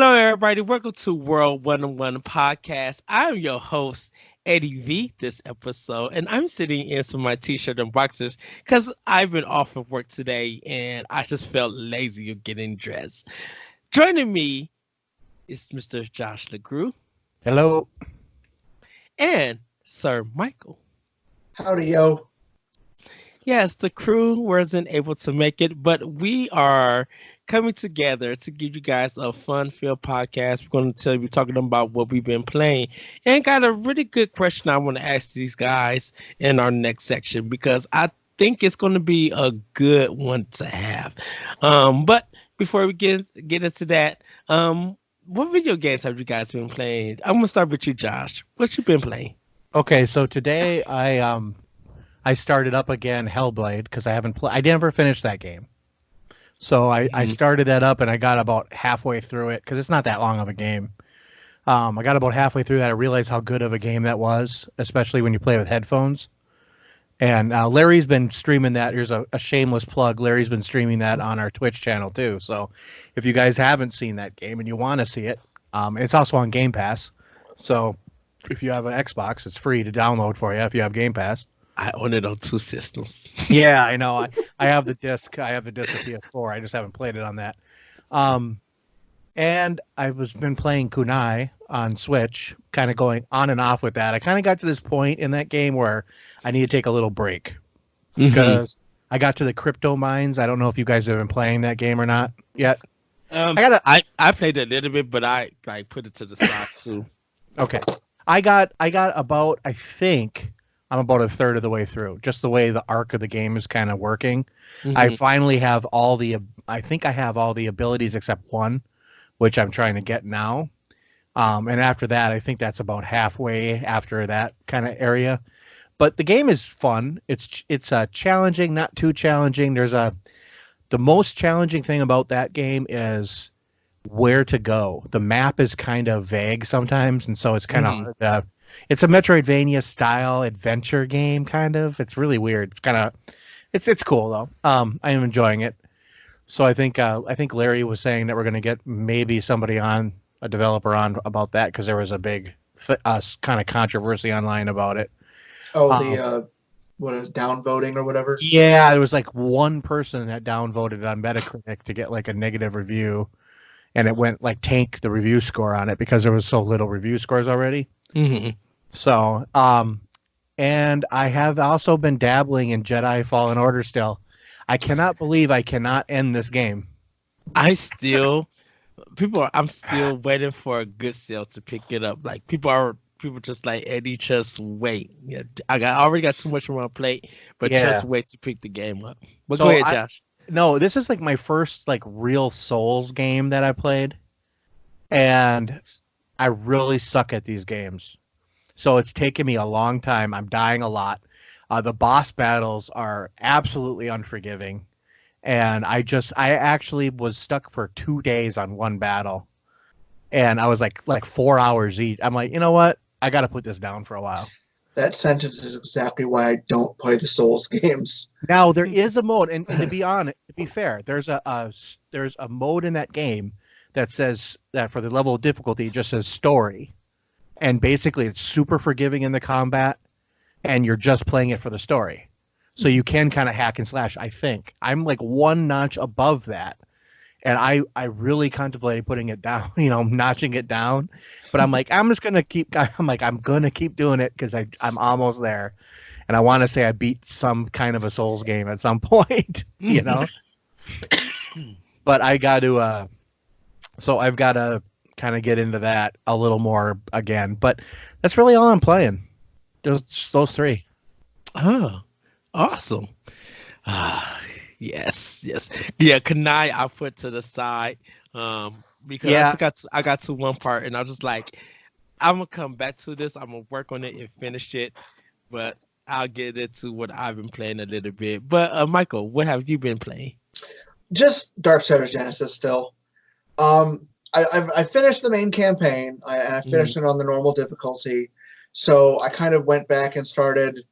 Hello, everybody. Welcome to World 101 Podcast. I'm your host, Eddie V, this episode, and I'm sitting in some of my t-shirt and boxers because I've been off of work today and I just felt lazy of getting dressed. Joining me is Mr. Josh LeGrew Hello. and Sir Michael. Howdy, yo. Yes, the crew wasn't able to make it, but we are coming together to give you guys a fun-filled podcast. We're going to be talking about what we've been playing, and got a really good question I want to ask these guys in our next section because I think it's going to be a good one to have. But before we get into that, what video games have you guys been playing? I'm gonna start with you, Josh. What you been playing? Okay, so today I started up again Hellblade because I never finished that game. So I started that up and I got about halfway through it because it's not that long of a game. I got about halfway through that. I realized how good of a game that was, especially when you play with headphones. And Larry's been streaming that. Here's a shameless plug. Larry's been streaming that on our Twitch channel too. So if you guys haven't seen that game and you want to see it, it's also on Game Pass. So if you have an Xbox, it's free to download for you if you have Game Pass. I own it on two systems. Yeah, I know. I have the disc. I have the disc of PS4. I just haven't played it on that. And been playing Kunai on Switch, kind of going on and off with that. I kind of got to this point in that game where I need to take a little break because I got to the crypto mines. I don't know if you guys have been playing that game or not yet. I played a little bit, but I put it to the side too. Okay, I got about, I think I'm about a third of the way through. Just the way the arc of the game is kind of working. I finally have I think I have all the abilities except one, which I'm trying to get now. And after that, I think that's about halfway after that kind of area. But the game is fun. It's challenging, not too challenging. The most challenging thing about that game is where to go. The map is kind of vague sometimes, and so it's kind of hard. It's a Metroidvania style adventure game, kind of. It's really weird. It's kind of it's cool though. I am enjoying it. So I think Larry was saying that we're going to get maybe somebody on, a developer on about that because there was a big kind of controversy online about it. Oh, what is downvoting or whatever? Yeah, there was like one person that downvoted on Metacritic to get like a negative review, and it went like tank the review score on it because there was so little review scores already. So, and I have also been dabbling in Jedi Fallen Order still. I cannot believe I cannot end this game. I'm still waiting for a good sale to pick it up. Like people just like, Eddie, just wait. Yeah, I already got too much on my plate, but just wait to pick the game up. But go ahead, Josh. No, this is like my first like real Souls game that I played, and I really suck at these games. So it's taken me a long time. I'm dying a lot. The boss battles are absolutely unforgiving. And I actually was stuck for 2 days on one battle. And I was like 4 hours each. I'm like, you know what? I got to put this down for a while. That sentence is exactly why I don't play the Souls games. Now, there is a mode, and to be honest, to be fair, there's a mode in that game that says that for the level of difficulty, it just says story. And basically, it's super forgiving in the combat, and you're just playing it for the story. So you can kind of hack and slash, I think. I'm like one notch above that. And I really contemplated putting it down, notching it down. But I'm like, I'm going to keep doing it because I'm almost there. And I want to say I beat some kind of a Souls game at some point, But I got to, so I've got to kind of get into that a little more again. But that's really all I'm playing. Just those three. Oh, awesome. Yes. Yeah, Kanai I put to the side. Because I got to one part and I was just like, I'm gonna come back to this. I'm gonna work on it and finish it. But I'll get into what I've been playing a little bit. But Michael, what have you been playing? Just Darksiders Genesis still. I finished the main campaign. I finished it on the normal difficulty. So I kind of went back and started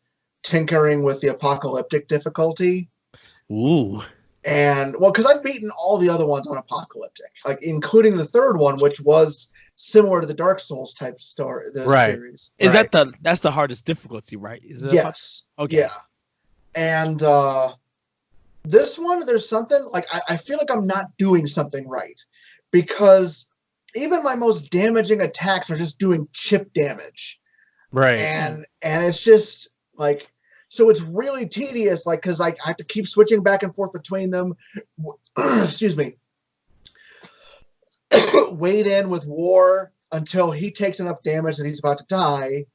tinkering with the apocalyptic difficulty. Ooh. And well, because I've beaten all the other ones on Apocalyptic, like including the third one, which was similar to the Dark Souls type story, the Right. series. Is Right. that's the hardest difficulty, right? Is it Yes. Okay. Yeah. And this one, there's something like I feel like I'm not doing something right, because even my most damaging attacks are just doing chip damage. Right. And it's just like, so it's really tedious, like, because I have to keep switching back and forth between them. Excuse me. Wait in with War until he takes enough damage that he's about to die.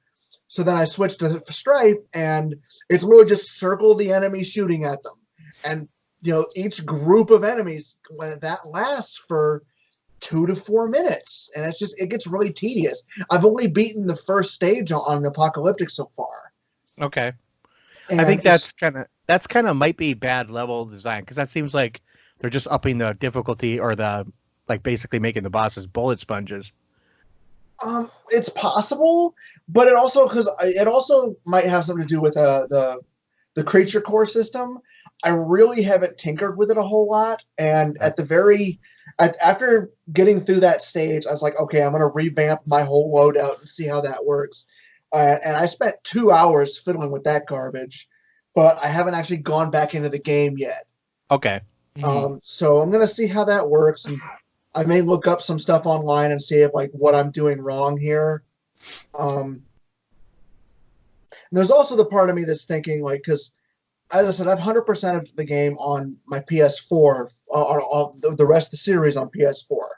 So then I switch to Strife, and it's literally just circle the enemy shooting at them. And, you know, each group of enemies, that lasts for 2 to 4 minutes. And it's just, it gets really tedious. I've only beaten the first stage on Apocalyptic so far. Okay. And I think that's kind of might be bad level design, because that seems like they're just upping the difficulty, or the like basically making the bosses bullet sponges. It's possible, but it also might have something to do with the creature core system. I really haven't tinkered with it a whole lot, and after getting through that stage, I was like, okay, I'm going to revamp my whole loadout and see how that works. And I spent 2 hours fiddling with that garbage, but I haven't actually gone back into the game yet. Okay. So I'm going to see how that works, and I may look up some stuff online and see if, like, what I'm doing wrong here. There's also the part of me that's thinking, like, because as I said, I've 100% of the game on my PS4, on the rest of the series on PS4,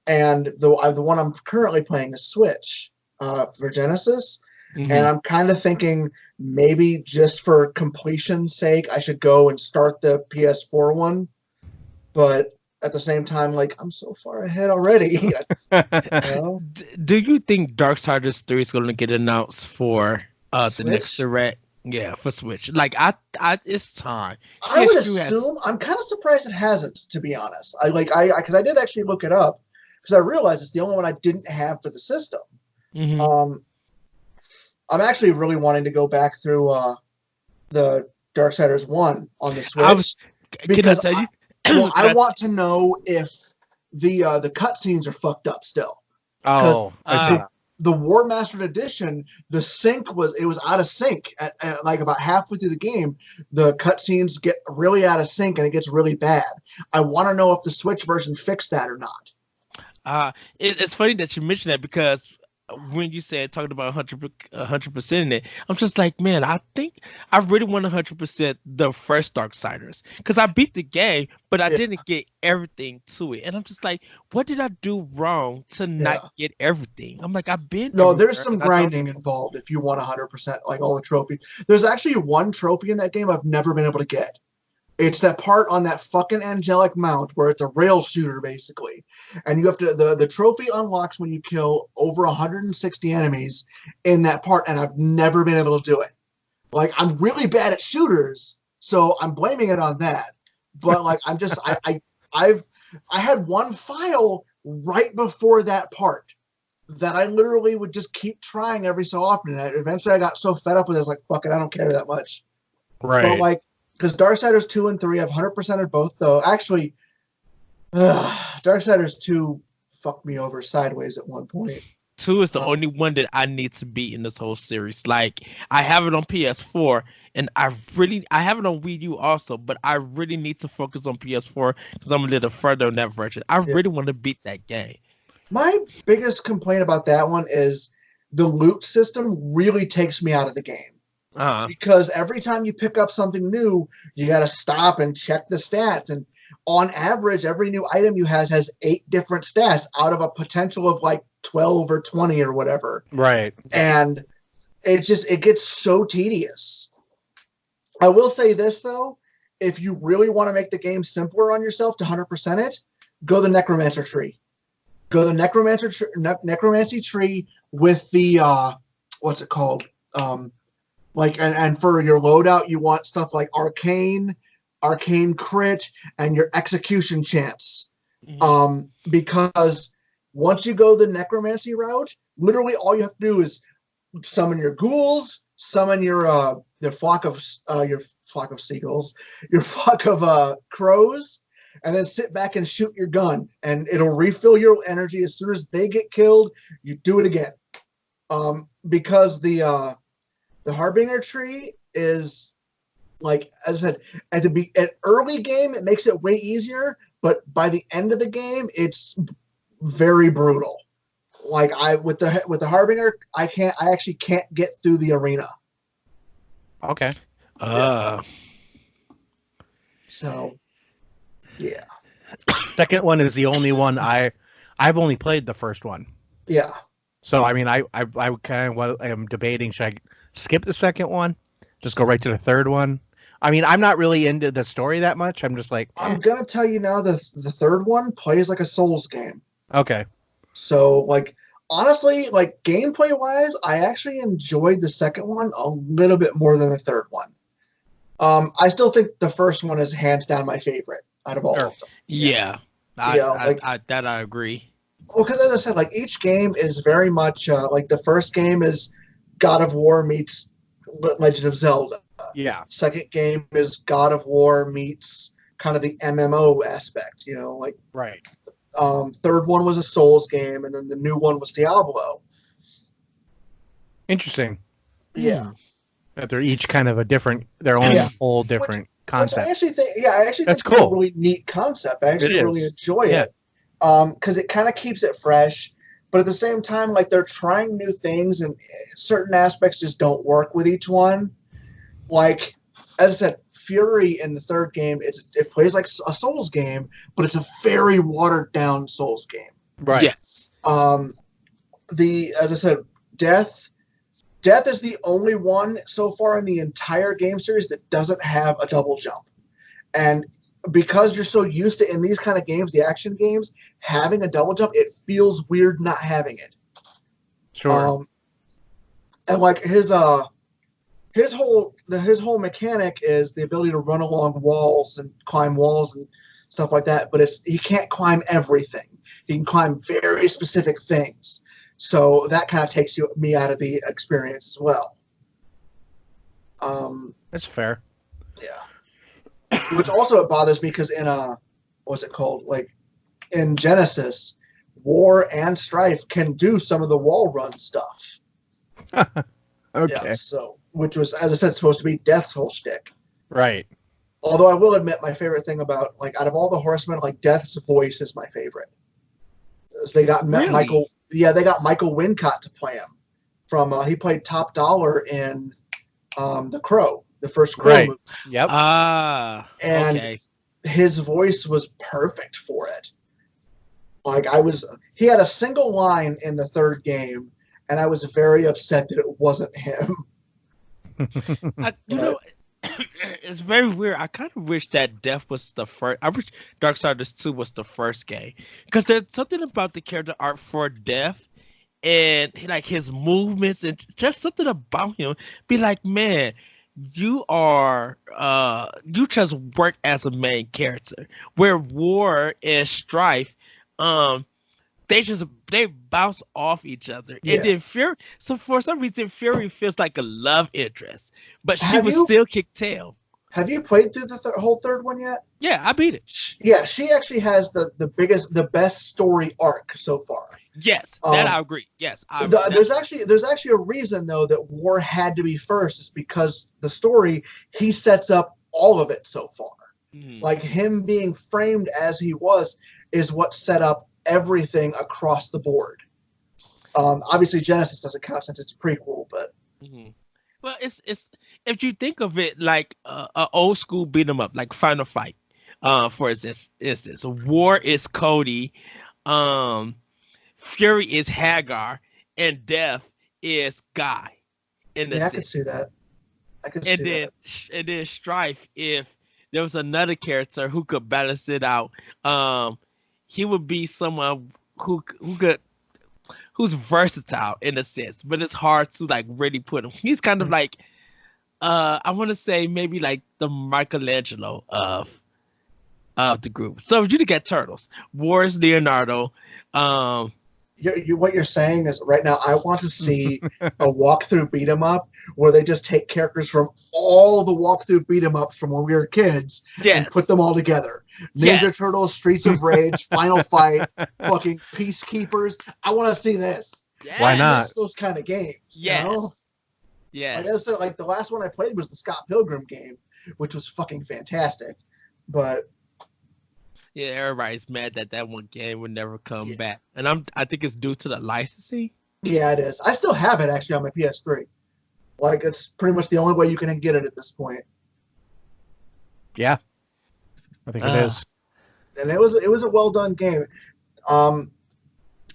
and the one I'm currently playing is Switch for Genesis. And I'm kind of thinking maybe just for completion's sake, I should go and start the PS4 one. But at the same time, like, I'm so far ahead already. You know? Do you think Darksiders 3 is going to get announced for the next Switch? direct? Yeah, for Switch. Like, it's time. I would PS2 has- assume. I'm kind of surprised it hasn't, to be honest. Because I did actually look it up, because I realized it's the only one I didn't have for the system. I'm actually really wanting to go back through the Darksiders 1 on the Switch. Because can I tell you? I want to know if the cutscenes are fucked up still. Oh, The War Mastered Edition, the sync was out of sync at like about halfway through the game. The cutscenes get really out of sync and it gets really bad. I want to know if the Switch version fixed that or not. It's funny that you mentioned that, because when you said talking about 100% in it, I'm just like, man, I think I really want 100% the first Darksiders, because I beat the game, but I didn't get everything to it, and I'm just like, what did I do wrong to not get everything? I'm like, I've been there's some grinding involved if you want 100%, like all the trophies. There's actually one trophy in that game I've never been able to get. It's that part on that fucking angelic mount where it's a rail shooter, basically. And you have to, the trophy unlocks when you kill over 160 enemies in that part, and I've never been able to do it. Like, I'm really bad at shooters, so I'm blaming it on that. But, like, I'm just, I had one file right before that part that I literally would just keep trying every so often. And eventually I got so fed up with it, I was like, fuck it, I don't care that much. right. But, like, because Darksiders 2 and 3, I've 100%ed both, though. Actually, Darksiders 2 fucked me over sideways at one point. 2 is the only one that I need to beat in this whole series. Like, I have it on PS4, and I have it on Wii U also, but I really need to focus on PS4 because I'm a little further on that version. I really want to beat that game. My biggest complaint about that one is the loot system really takes me out of the game. Because every time you pick up something new, you got to stop and check the stats. And on average, every new item you has 8 different stats out of a potential of like 12 or 20 or whatever. Right. And it gets so tedious. I will say this, though. If you really want to make the game simpler on yourself to 100% it, go the Necromancer tree. Go the Necromancy tree with the, what's it called? Like, and for your loadout, you want stuff like arcane crit, and your execution chance. Because once you go the necromancy route, literally all you have to do is summon your ghouls, summon your your flock of seagulls, your flock of crows, and then sit back and shoot your gun, and it'll refill your energy as soon as they get killed. You do it again, because the Harbinger tree is, like, as I said, at early game it makes it way easier, but by the end of the game it's very brutal. Like with the Harbinger, I actually can't get through the arena. Okay. So, yeah. Second one is the only one I've only played the first one. Yeah. So I mean, I kind of am debating, should I skip the second one, just go right to the third one? I mean, I'm not really into the story that much. I'm just like, I'm gonna tell you now, the third one plays like a Souls game. Okay. So, like, honestly, like, gameplay wise, I actually enjoyed the second one a little bit more than the third one. I still think the first one is hands down my favorite out of all of them. Yeah. I agree. Well, because as I said, like, each game is very much like, the first game is God of War meets Legend of Zelda. Yeah. Second game is God of War meets kind of the MMO aspect, like. Right. Third one was a Souls game, and then the new one was Diablo. Interesting. Yeah. That they're each kind of their own whole different concept. Which I actually think, that's think cool. It's a really neat concept. I actually really enjoy it. Because it kind of keeps it fresh, but at the same time, like, they're trying new things, and certain aspects just don't work with each one. Like, as I said, Fury in the third game, it plays like a Souls game, but it's a very watered down Souls game. Right. Yes. As I said, Death is the only one so far in the entire game series that doesn't have a double jump. And because you're so used to, in these kind of games, the action games, having a double jump, it feels weird not having it. Sure. And like his whole mechanic is the ability to run along walls and climb walls and stuff like that, but he can't climb everything. He can climb very specific things. So that kind of takes me out of the experience as well. That's fair. Yeah. Which also bothers me, because in what's it called? Like, in Genesis, War and Strife can do some of the wall run stuff. Okay. Yeah, so, which was, as I said, supposed to be Death's whole shtick. Right. Although I will admit, my favorite thing about, like, out of all the Horsemen, like, Death's voice is my favorite. So they got Michael. Yeah, they got Michael Wincott to play him. He played Top Dollar in The Crow, the first Crow movie. Yep. And okay. His voice was perfect for it. Like, he had a single line in the third game, and I was very upset that it wasn't him. It's very weird. I kind of wish that Death was the first. I wish Darksiders 2 was the first game, because there's something about the character art for Death, and like his movements, and just something about him. Be like, man, you just work as a main character. Where War and Strife, they bounce off each other. Yeah. And then Fury, so for some reason, Fury feels like a love interest, but she would still kick tail. Have you played through the whole third one yet? Yeah, I beat it. Yeah, she actually has the best story arc so far. Yes, that I agree. Yes, there's actually a reason, though, that War had to be first. Is because the story, he sets up all of it so far. Mm-hmm. Like, him being framed as he was is what set up everything across the board. Obviously Genesis doesn't count since it's a prequel, but well, it's if you think of it like a old school beat 'em up, like Final Fight, for instance, War is Cody, Fury is Hagar, and Death is Guy. I can see that. And then Strife, if there was another character who could balance it out, he would be someone who's versatile in a sense, but it's hard to like really put him. He's kind of like, I want to say maybe like the Michelangelo of the group. So if you look at Turtles, War is Leonardo, what you're saying is right now. I want to see a walkthrough beat 'em up where they just take characters from all the walkthrough beat 'em ups from when we were kids and put them all together. Ninja Turtles, Streets of Rage, Final Fight, fucking Peacekeepers. I want to see this. Yes. Why not? Those kind of games. Yes. You know? Yes. Like the last one I played was the Scott Pilgrim game, which was fucking fantastic. But yeah, everybody's mad that that one game would never come back, and I think it's due to the licensing. Yeah, it is. I still have it actually on my PS3. Like it's pretty much the only way you can get it at this point. Yeah, I think it is. And it was a well done game.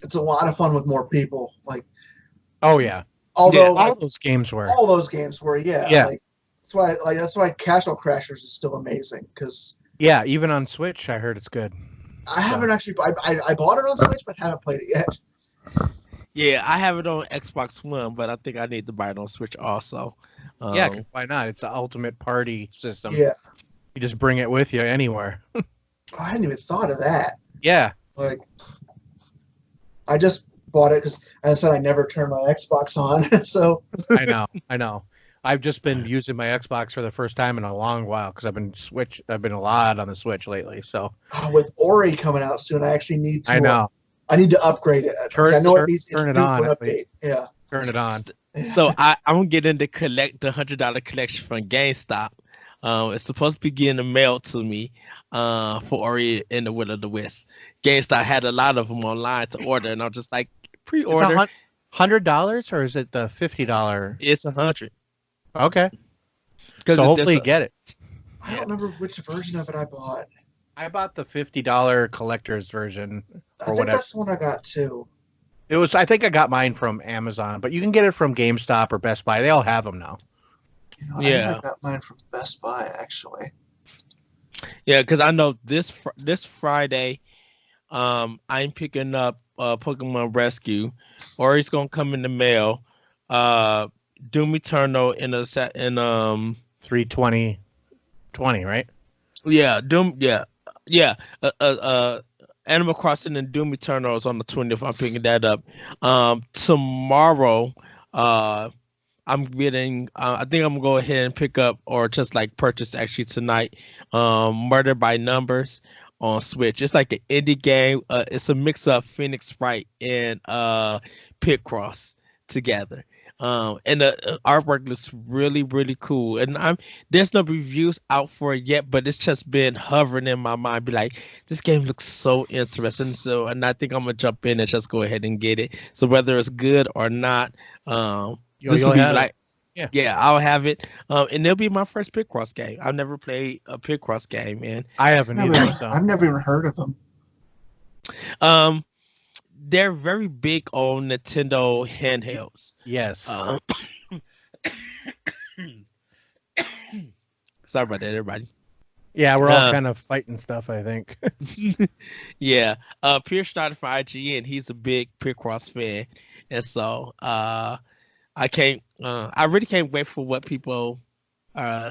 It's a lot of fun with more people. Like, oh yeah. Although all those games were. Yeah. That's why Castle Crashers is still amazing because. Yeah, even on Switch, I heard it's good. I haven't actually. I bought it on Switch, but haven't played it yet. Yeah, I have it on Xbox One, but I think I need to buy it on Switch also. Yeah, why not? It's the ultimate party system. Yeah, you just bring it with you anywhere. I hadn't even thought of that. Yeah, like I just bought it because, as I said, I never turned my Xbox on. So I know. I've just been using my Xbox for the first time in a long while because I've been a lot on the Switch lately. So with Ori coming out soon, I actually need to. I know. I need to upgrade it. I know it needs turn it on. Update. Yeah. Turn it on. So I'm gonna get into the $100 collection from GameStop. It's supposed to be getting the mail to me for Ori and the Will of the Wisp. GameStop had a lot of them online to order, and I'm just like, pre-order. $100 or is it the $50? It's $100. Okay. So hopefully you get it. I don't remember which version of it I bought. I bought the $50 collector's version or whatever. That's the one I got too. I think I got mine from Amazon, but you can get it from GameStop or Best Buy. They all have them now. I think I got mine from Best Buy actually. Yeah, because I know this Friday, I'm picking up Pokemon Rescue, or it's gonna come in the mail. Doom Eternal in 3/20/20, right? Yeah, Doom. Yeah. Animal Crossing and Doom Eternal is on the 20th. I'm picking that up. Tomorrow, I'm getting. I think I'm gonna go ahead and pick up, or just like purchase actually tonight. Murder by Numbers on Switch. It's like an indie game. It's a mix of Phoenix Wright and Picross together. And the artwork looks really, really cool. And there's no reviews out for it yet, but it's just been hovering in my mind. Be like, this game looks so interesting. And I think I'm gonna jump in and just go ahead and get it. So whether it's good or not, this will be like, yeah, I'll have it. And it'll be my first Picross game. I've never played a Picross game, man. I haven't either. I've never even heard of them. They're very big on Nintendo handhelds. Yes. Sorry about that, everybody. Yeah, we're all kind of fighting stuff, I think. Yeah. Pierce started for IGN. He's a big Picross fan. And so I really can't wait for what people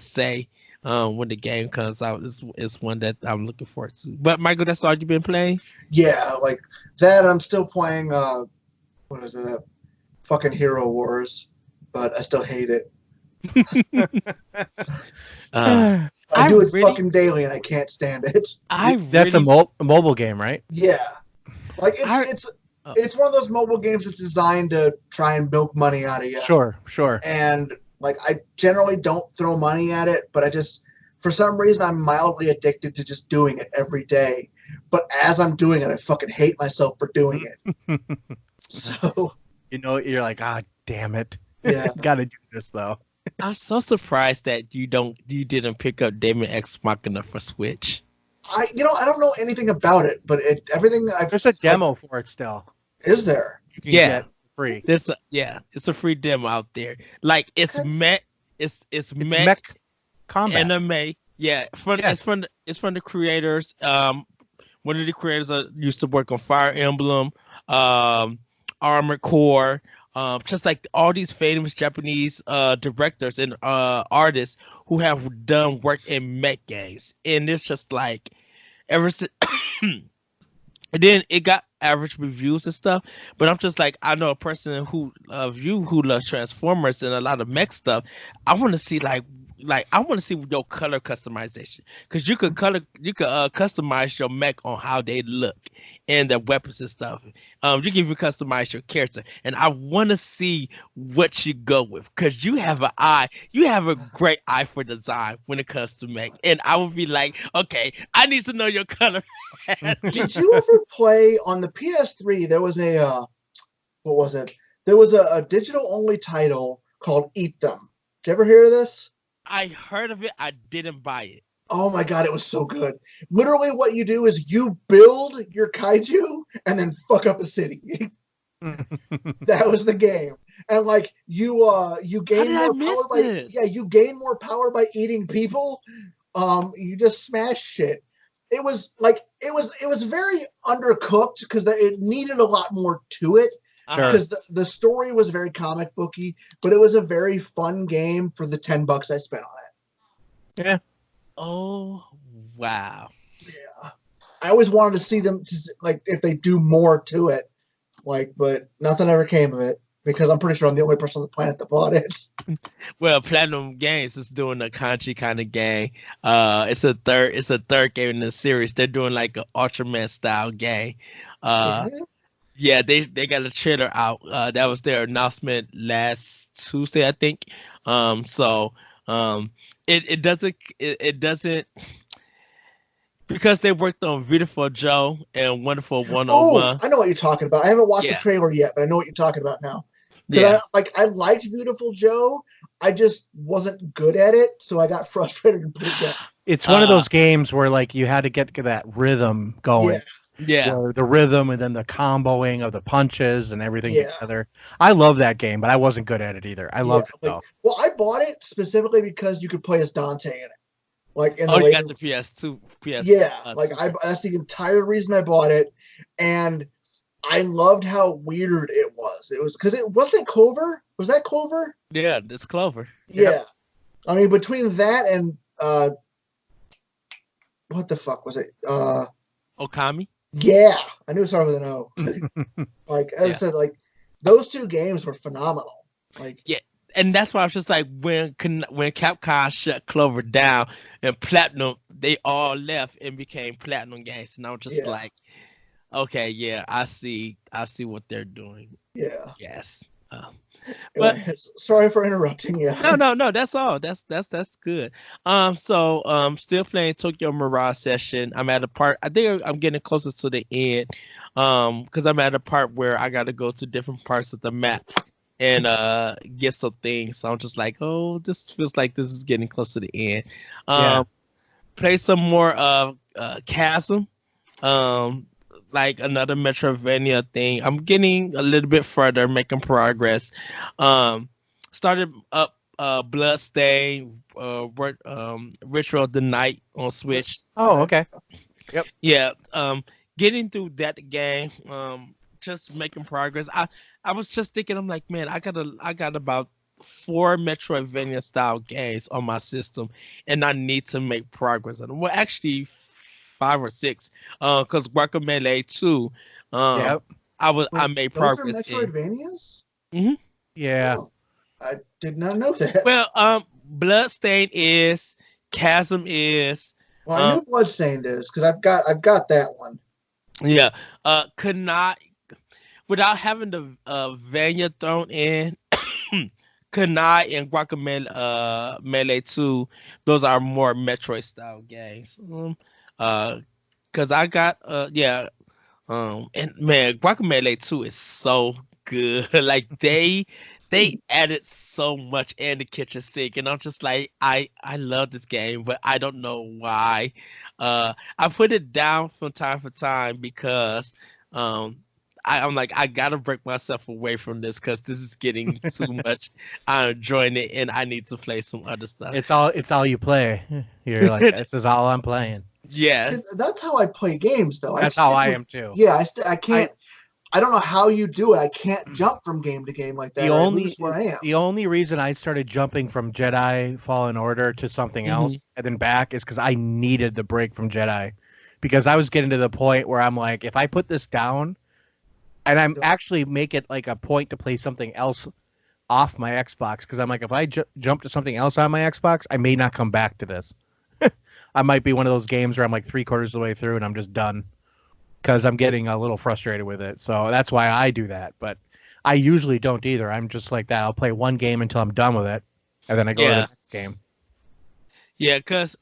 say when the game comes out. It's one that I'm looking forward to. But Michael, that's all you've been playing? Yeah, like that. I'm still playing. What is it? That fucking Hero Wars, but I still hate it. I do it fucking daily, and I can't stand it. That's a mobile game, right? Yeah, like it's one of those mobile games that's designed to try and milk money out of you. Sure. And like, I generally don't throw money at it, but for some reason, I'm mildly addicted to just doing it every day. But as I'm doing it, I fucking hate myself for doing it. So, you're like, damn it. Yeah. Gotta do this though. I'm so surprised that you didn't pick up Daemon X Machina for Switch. I don't know anything about it, but there's a demo for it still. Is there? You can get free. It's a free demo out there. Like it's mech combat anime. Yeah, it's from the creators. One of the creators used to work on Fire Emblem, Armored Core, just like all these famous Japanese directors and artists who have done work in mech games. And it's just like ever since and then it got average reviews and stuff. But I'm just like, I know a person who who loves Transformers and a lot of mech stuff. I want to see I want to see your color customization, because you could customize your mech on how they look and their weapons and stuff. You can even customize your character, and I want to see what you go with, because you have a great eye for design when it comes to mech, and I would be like, okay, I need to know your color. Did you ever play on the PS3? There was a what was it? There was a digital only title called Eat Them. Did you ever hear of this? I heard of it. I didn't buy it. Oh my god, it was so good. Literally, what you do is you build your kaiju and then fuck up a city. That was the game. And like you gain more power by you gain more power by eating people. You just smash shit. It was very undercooked because it needed a lot more to it. Because the story was very comic booky, but it was a very fun game for the $10 I spent on it. Yeah. Oh wow. Yeah. I always wanted to see them like if they do more to it, but nothing ever came of it because I'm pretty sure I'm the only person on the planet that bought it. Well, Platinum Games is doing a country kind of game. It's a third game in the series. They're doing like an Ultraman style game. Yeah, they got a trailer out. That was their announcement last Tuesday, I think. It doesn't because they worked on Beautiful Joe and Wonderful 101. Oh, I know what you're talking about. I haven't watched the trailer yet, but I know what you're talking about now. Yeah, I liked Beautiful Joe. I just wasn't good at it, so I got frustrated and put it down. It's one of those games where like you had to get that rhythm going. Yeah. The rhythm and then the comboing of the punches and everything together. I love that game, but I wasn't good at it either. I loved it though. Well, I bought it specifically because you could play as Dante in it. You got the PS2. That's the entire reason I bought it, and I loved how weird it was. It was because it wasn't Clover. Was that Clover? Yeah, it's Clover. Yeah, yep. I mean between that and what the fuck was it? Okami. Yeah, I knew it started with an O. I said, those two games were phenomenal. And that's why I was just like, when Capcom shut Clover down and Platinum, they all left and became Platinum Games, and I was just like, okay, yeah, I see what they're doing. Yeah. Yes. But sorry for interrupting you. No, that's all. That's good. Still playing Tokyo Mirage Session. I'm at a part. I think I'm getting closer to the end. Because I'm at a part where I got to go to different parts of the map and get some things. So I'm just like, oh, this feels like this is getting close to the end. Play some more Chasm. Like another Metroidvania thing. I'm getting a little bit further, making progress. Started up Bloodstain, Ritual of the Night on Switch. Oh, okay. Yep. Yeah. Getting through that game. Just making progress. I was just thinking, I'm like, man, I got about 4 Metroidvania style games on my system, and I need to make progress on them. Well, actually 5 or 6, because Guacamelee 2, I made progress. Those are Metroidvanias? Mm-hmm. Yeah. Oh, I did not know that. Well, Bloodstain is, Chasm is. Well, I know Bloodstained is because I've got that one. Yeah. Could not, without having the Vania thrown in. Kunai and Guacamelee Melee 2, those are more Metroid style games. Cause I got and man, Guacamelee 2 is so good. Like they added so much in the kitchen sink, and I'm just like, I love this game, but I don't know why. I put it down from time to time because I'm like, I gotta break myself away from this because this is getting too much. I'm enjoying it, and I need to play some other stuff. It's all you play. You're like, this is all I'm playing. Yeah, that's how I play games, though. That's how I am too. Yeah, I can't. I don't know how you do it. I can't jump from game to game like that. The only reason I started jumping from Jedi Fallen Order to something else and then back is because I needed the break from Jedi, because I was getting to the point where I'm like, if I put this down, And I'm actually make it like a point to play something else off my Xbox because I'm like, if I jump to something else on my Xbox, I may not come back to this. I might be one of those games where I'm like 3/4 of the way through and I'm just done because I'm getting a little frustrated with it. So that's why I do that. But I usually don't either. I'm just like that. I'll play one game until I'm done with it, and then I go to the next game. Yeah, cause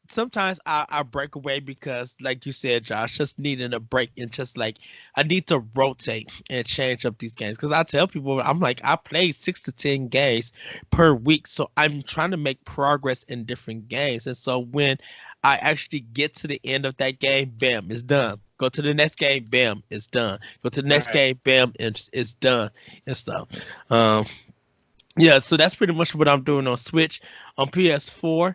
sometimes I break away because, like you said, Josh, just needing a break and just like I need to rotate and change up these games. Cause I tell people I'm like I play 6 to 10 games per week, so I'm trying to make progress in different games. And so when I actually get to the end of that game, bam, it's done. Go to the next game, bam, it's done. Go to the next game, bam, it's done and stuff. Yeah, so that's pretty much what I'm doing on Switch. On PS4,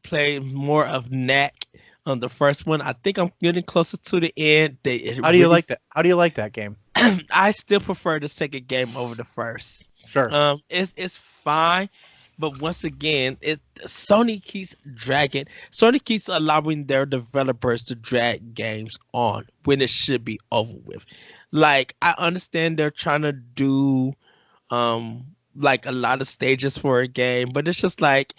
play more of Knack on the first one. I think I'm getting closer to the end. How do you like that? How do you like that game? I still prefer the second game over the first. Sure. It's fine, but once again, Sony keeps dragging. Sony keeps allowing their developers to drag games on when it should be over with. Like I understand they're trying to do like a lot of stages for a game, but it's just like,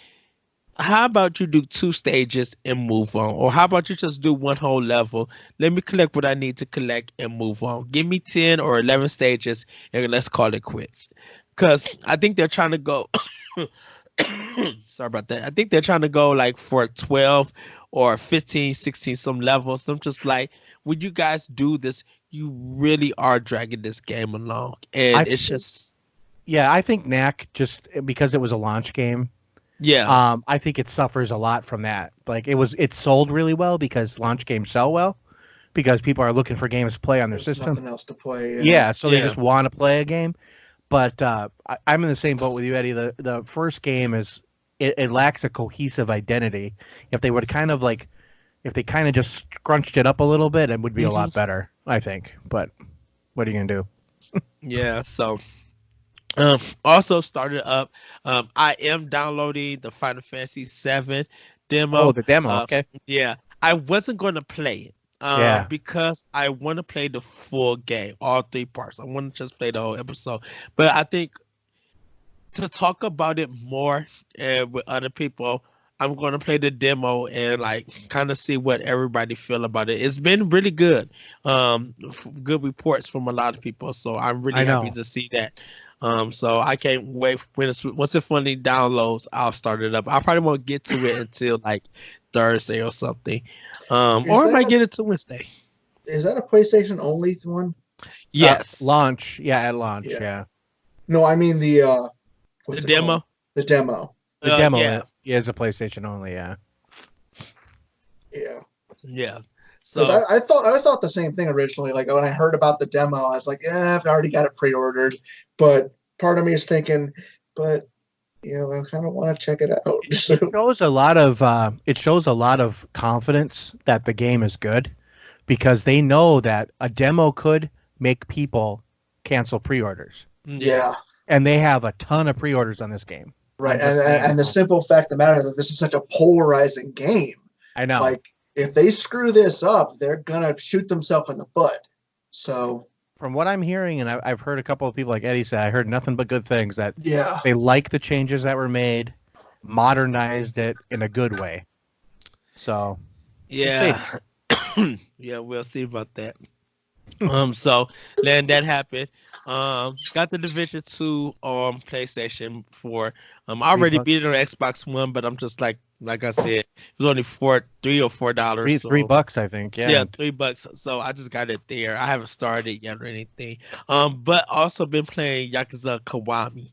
how about you do 2 stages and move on, or how about you just do one whole level, let me collect what I need to collect and move on. Give me 10 or 11 stages and let's call it quits, because I think they're trying to go sorry about that. I think they're trying to go like for 12 or 15, 16 some levels. I'm just like, when you guys do this, you really are dragging this game along, and it's just. Yeah, I think Knack, just because it was a launch game. Yeah. I think it suffers a lot from that. Like it sold really well because launch games sell well because people are looking for games to play on their system. Nothing else to play. Yeah, so they just want to play a game. But I'm in the same boat with you, Eddie. The first game it lacks a cohesive identity. If they would kind of like, if they kind of just scrunched it up a little bit, it would be a lot better, I think. But what are you gonna do? Yeah. So. Also started up. I am downloading the Final Fantasy VII demo. Oh, the demo. Okay. Yeah, I wasn't going to play it. Because I want to play the full game, all 3 parts. I want to just play the whole episode. But I think to talk about it more with other people, I'm going to play the demo and like kind of see what everybody feel about it. It's been really good. Good reports from a lot of people. So I'm really happy to see that. So I can't wait once it finally downloads, I'll start it up. I probably won't get to it until like Thursday or something. Or I might get it to Wednesday. Is that a PlayStation only one? Yes. Launch. Yeah, at launch. Yeah. No, I mean the demo. The demo. The demo is a PlayStation only. Yeah. Yeah. Yeah. So I thought the same thing originally. Like when I heard about the demo, I was like, I've already got it pre-ordered. But part of me is thinking, but I kind of want to check it out. It shows a lot of confidence that the game is good, because they know that a demo could make people cancel pre-orders. Yeah. And they have a ton of pre-orders on this game. Right. And the simple fact of the matter is that this is such a polarizing game. I know. Like, if they screw this up, they're gonna shoot themselves in the foot. So, from what I'm hearing, and I've heard a couple of people, like Eddie said, I heard nothing but good things. That they like the changes that were made, modernized it in a good way. So, yeah, yeah, we'll see about that. So then that happened. Got the Division 2 on PlayStation 4. I already beat it on Xbox One, but I'm just like I said, it was only $3 or $4. $3, I think. Yeah, $3. So I just got it there. I haven't started it yet or anything. But also been playing Yakuza Kiwami.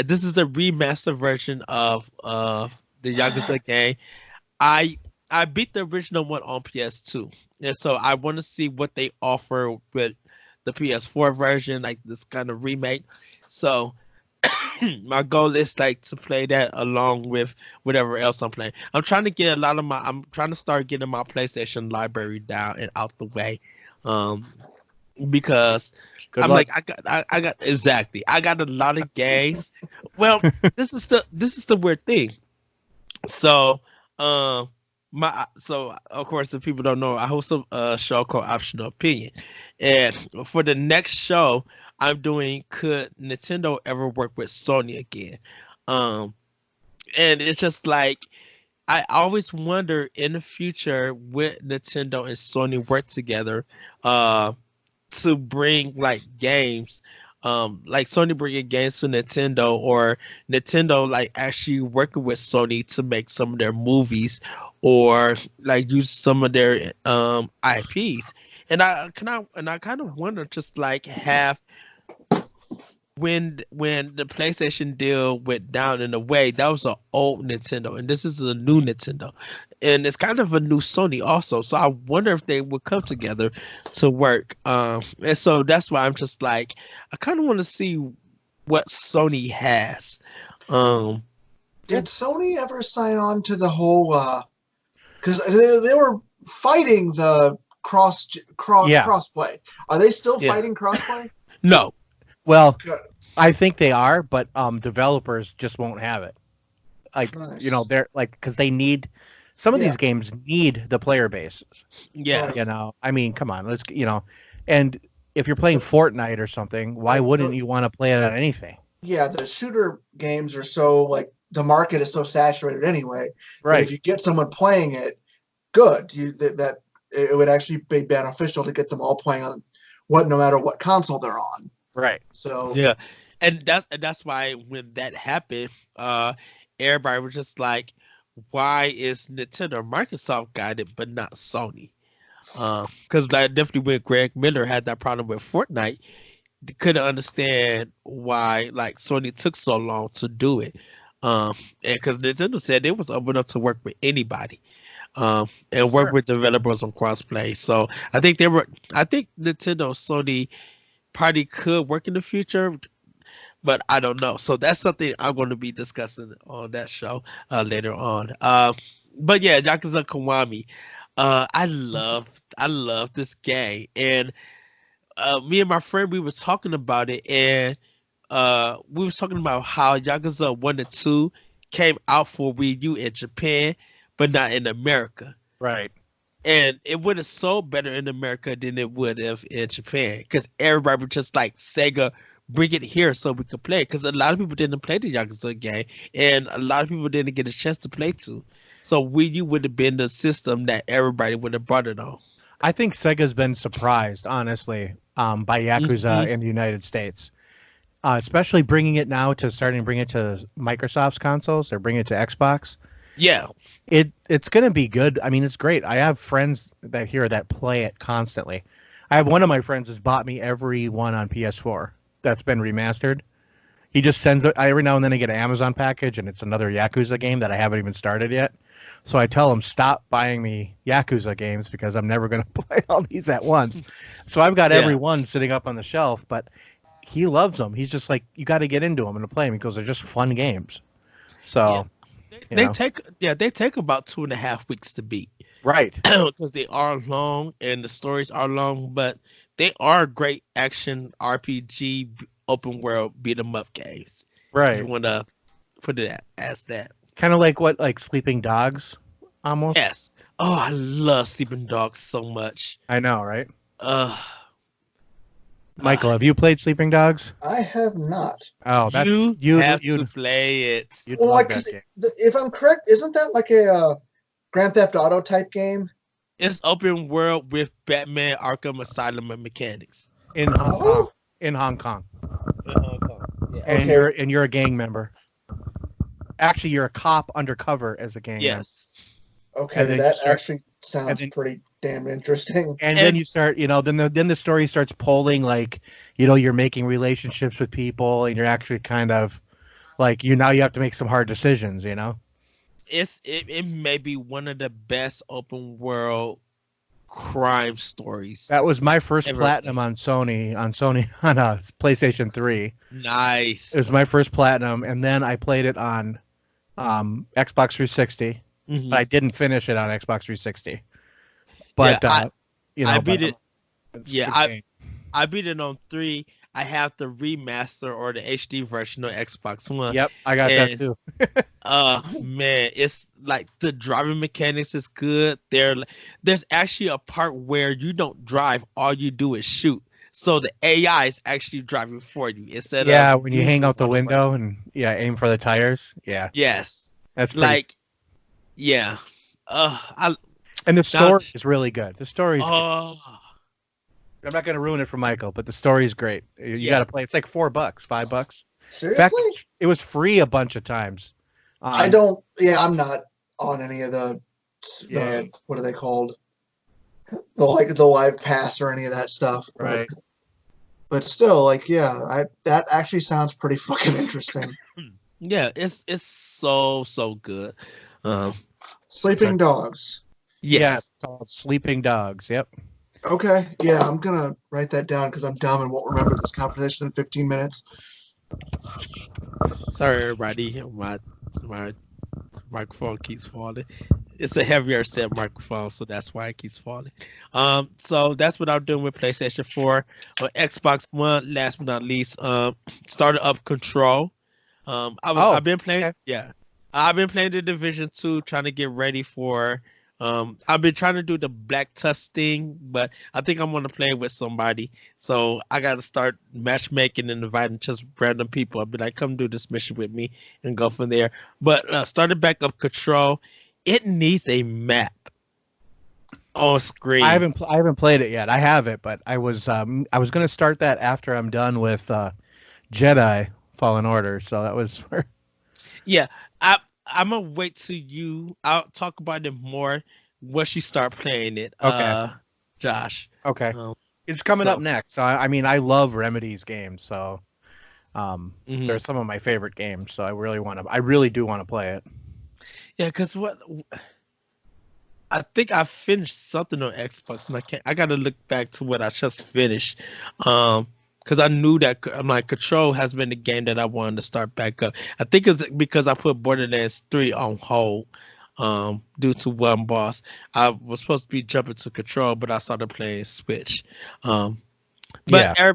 This is the remaster version of the Yakuza game. I beat the original one on PS2. And so I want to see what they offer with the PS4 version, like this kind of remake. So my goal is like to play that along with whatever else I'm playing. I'm trying to start getting my PlayStation library down and out the way. Because Good luck. like I got a lot of games. Well, this is the weird thing. So So of course, if people don't know, I host a show called Optional Opinion, and for the next show, I'm doing could Nintendo ever work with Sony again? Um, and it's just like I always wonder in the future would Nintendo and Sony work together uh to bring like games like Sony bringing games to Nintendo or Nintendo like actually working with Sony to make some of their movies or like use some of their IPs. And I kind of wonder just like have when the PlayStation deal went down in a way, that was an old Nintendo, and this is a new Nintendo, and it's kind of a new Sony also. So I wonder if they would come together to work. And so that's why I'm just like, I kind of want to see what Sony has. Um, Did Sony ever sign on to the whole? Because they were fighting the crossplay. Are they still Yeah. fighting crossplay? no, Well, Good. I think they are, but developers just won't have it. Like Nice. they're like because they need some of Yeah. these games need the player bases. yeah, Right. I mean, come on, and if you're playing Fortnite or something, why Like, wouldn't you want to play it on anything? Yeah, the shooter games are so like the market is so saturated anyway. That if you get someone playing it, good. That it would actually be beneficial to get them all playing on no matter what console they're on. Right. So yeah, and that's why when that happened, everybody was just like, why is Nintendo Microsoft got it but not Sony? Because definitely when Greg Miller had that problem with Fortnite, they couldn't understand why like Sony took so long to do it. And because Nintendo said they was open up to work with anybody, and work Sure. with developers on crossplay. So I think Nintendo Sony probably could work in the future, but I don't know. So that's something I'm going to be discussing on that show later on. But yeah, Yakuza Kiwami. I love this game, and me and my friend we were talking about it, and we was talking about how Yakuza 1 and 2 came out for Wii U in Japan, but not in America. Right. And it would have sold better in America than it would have in Japan, because everybody was just like, Sega, bring it here so we could play. Because a lot of people didn't play the Yakuza game, and a lot of people didn't get a chance to play to. So Wii U would have been the system that everybody would have brought it on. I think Sega's been surprised, honestly, by Yakuza Mhm. in the United States, especially bringing it now to starting to bring it to Microsoft's consoles. They're bringing it to Xbox. Yeah, It's going to be good. I mean, it's great. I have friends that play it constantly. I have one of my friends has bought me every one on PS4 that's been remastered. He just sends it every now and then. I get an Amazon package, and it's another Yakuza game that I haven't even started yet. So I tell him, stop buying me Yakuza games because I'm never going to play all these at once. So I've got every Yeah. one sitting up on the shelf, but he loves them. He's just like, you got to get into them and to play them because they're just fun games. So, they take about 2.5 weeks to beat. right. Because they are long and the stories are long, but they are great action RPG open world beat 'em up games. Right. You want to put it as that? Kind of like Sleeping Dogs, almost. Yes. Oh, I love Sleeping Dogs so much. I know, right? Uh, Michael, have you played Sleeping Dogs? I have not. Oh, that's you have to you'd play it. you'd Well, love like, that 'cause game. if I'm correct, isn't that like a Grand Theft Auto type game? It's open world with Batman Arkham Asylum mechanics. In Hong Kong. Oh, In Hong Kong. In Hong Kong. Yeah. And Okay. you're a gang member. Actually, you're a cop undercover as a gang member. Yes. okay, And then you that start- actually sounds and then- pretty damn interesting. And then And- you start, then the story starts polling like, you're making relationships with people and you're actually kind of like now you have to make some hard decisions, It may be one of the best open world crime stories. That was my first Ever. platinum on Sony on PlayStation 3. Nice. It was my first platinum, and then I played it on Xbox 360, Mhm. but I didn't finish it on Xbox 360. But I beat but, it. it's a Yeah, good game. I beat it on 3. I have the remaster or the HD version of Xbox One. Yep, I got that And too. man, it's like the driving mechanics is good. There's actually a part where you don't drive, all you do is shoot. So the AI is actually driving for you instead of Yeah, when you you hang out the on the way. window and aim for the tires. Yeah, Yes. that's pretty. Like, yeah. I And the now story is really good. The story's good. oh I'm not going to ruin it for Michael, but the story's great. You got yeah. to play. It's like $4, $5. In fact, Seriously? it was free a bunch of times. I don't. Yeah, I'm not on any of the Yeah. what are they called? The live pass or any of that stuff. Right. But still, like, yeah, that actually sounds pretty fucking interesting. Yeah, it's so good. Um Sleeping Dogs. Yeah, yes. it's called Sleeping Dogs. Yep. Okay, yeah, I'm gonna write that down because I'm dumb and won't remember this conversation in 15 minutes. Sorry everybody. My microphone keeps falling. It's a heavier set microphone, so that's why it keeps falling. So that's what I'm doing with PlayStation 4. On Xbox One, last but not least, started up Control. I've been playing, okay. yeah, I've been playing the Division 2, trying to get ready for. I've been trying to do the Black Tusk thing, but I think I'm gonna play with somebody. So I got to start matchmaking and inviting just random people. I'll be like, come do this mission with me and go from there. But started back up Control. It needs a map on screen. I haven't played it yet. I have it, but I was going to start that after I'm done with Jedi Fallen Order. So that was Yeah, I'm gonna wait till you. I'll talk about it more once you start playing it. Okay. Josh. okay. Um, It's coming so up next. So I mean, I love Remedy's games. So mhm. they're some of my favorite games. So I really do want to play it. Yeah, because what I think I finished something on Xbox, and I gotta look back to what I just finished. Because I knew that I'm like Control has been the game that I wanted to start back up. I think it's because I put Borderlands 3 on hold. Due to one boss, I was supposed to be jumping to Control, but I started playing Switch. Um, but Yeah.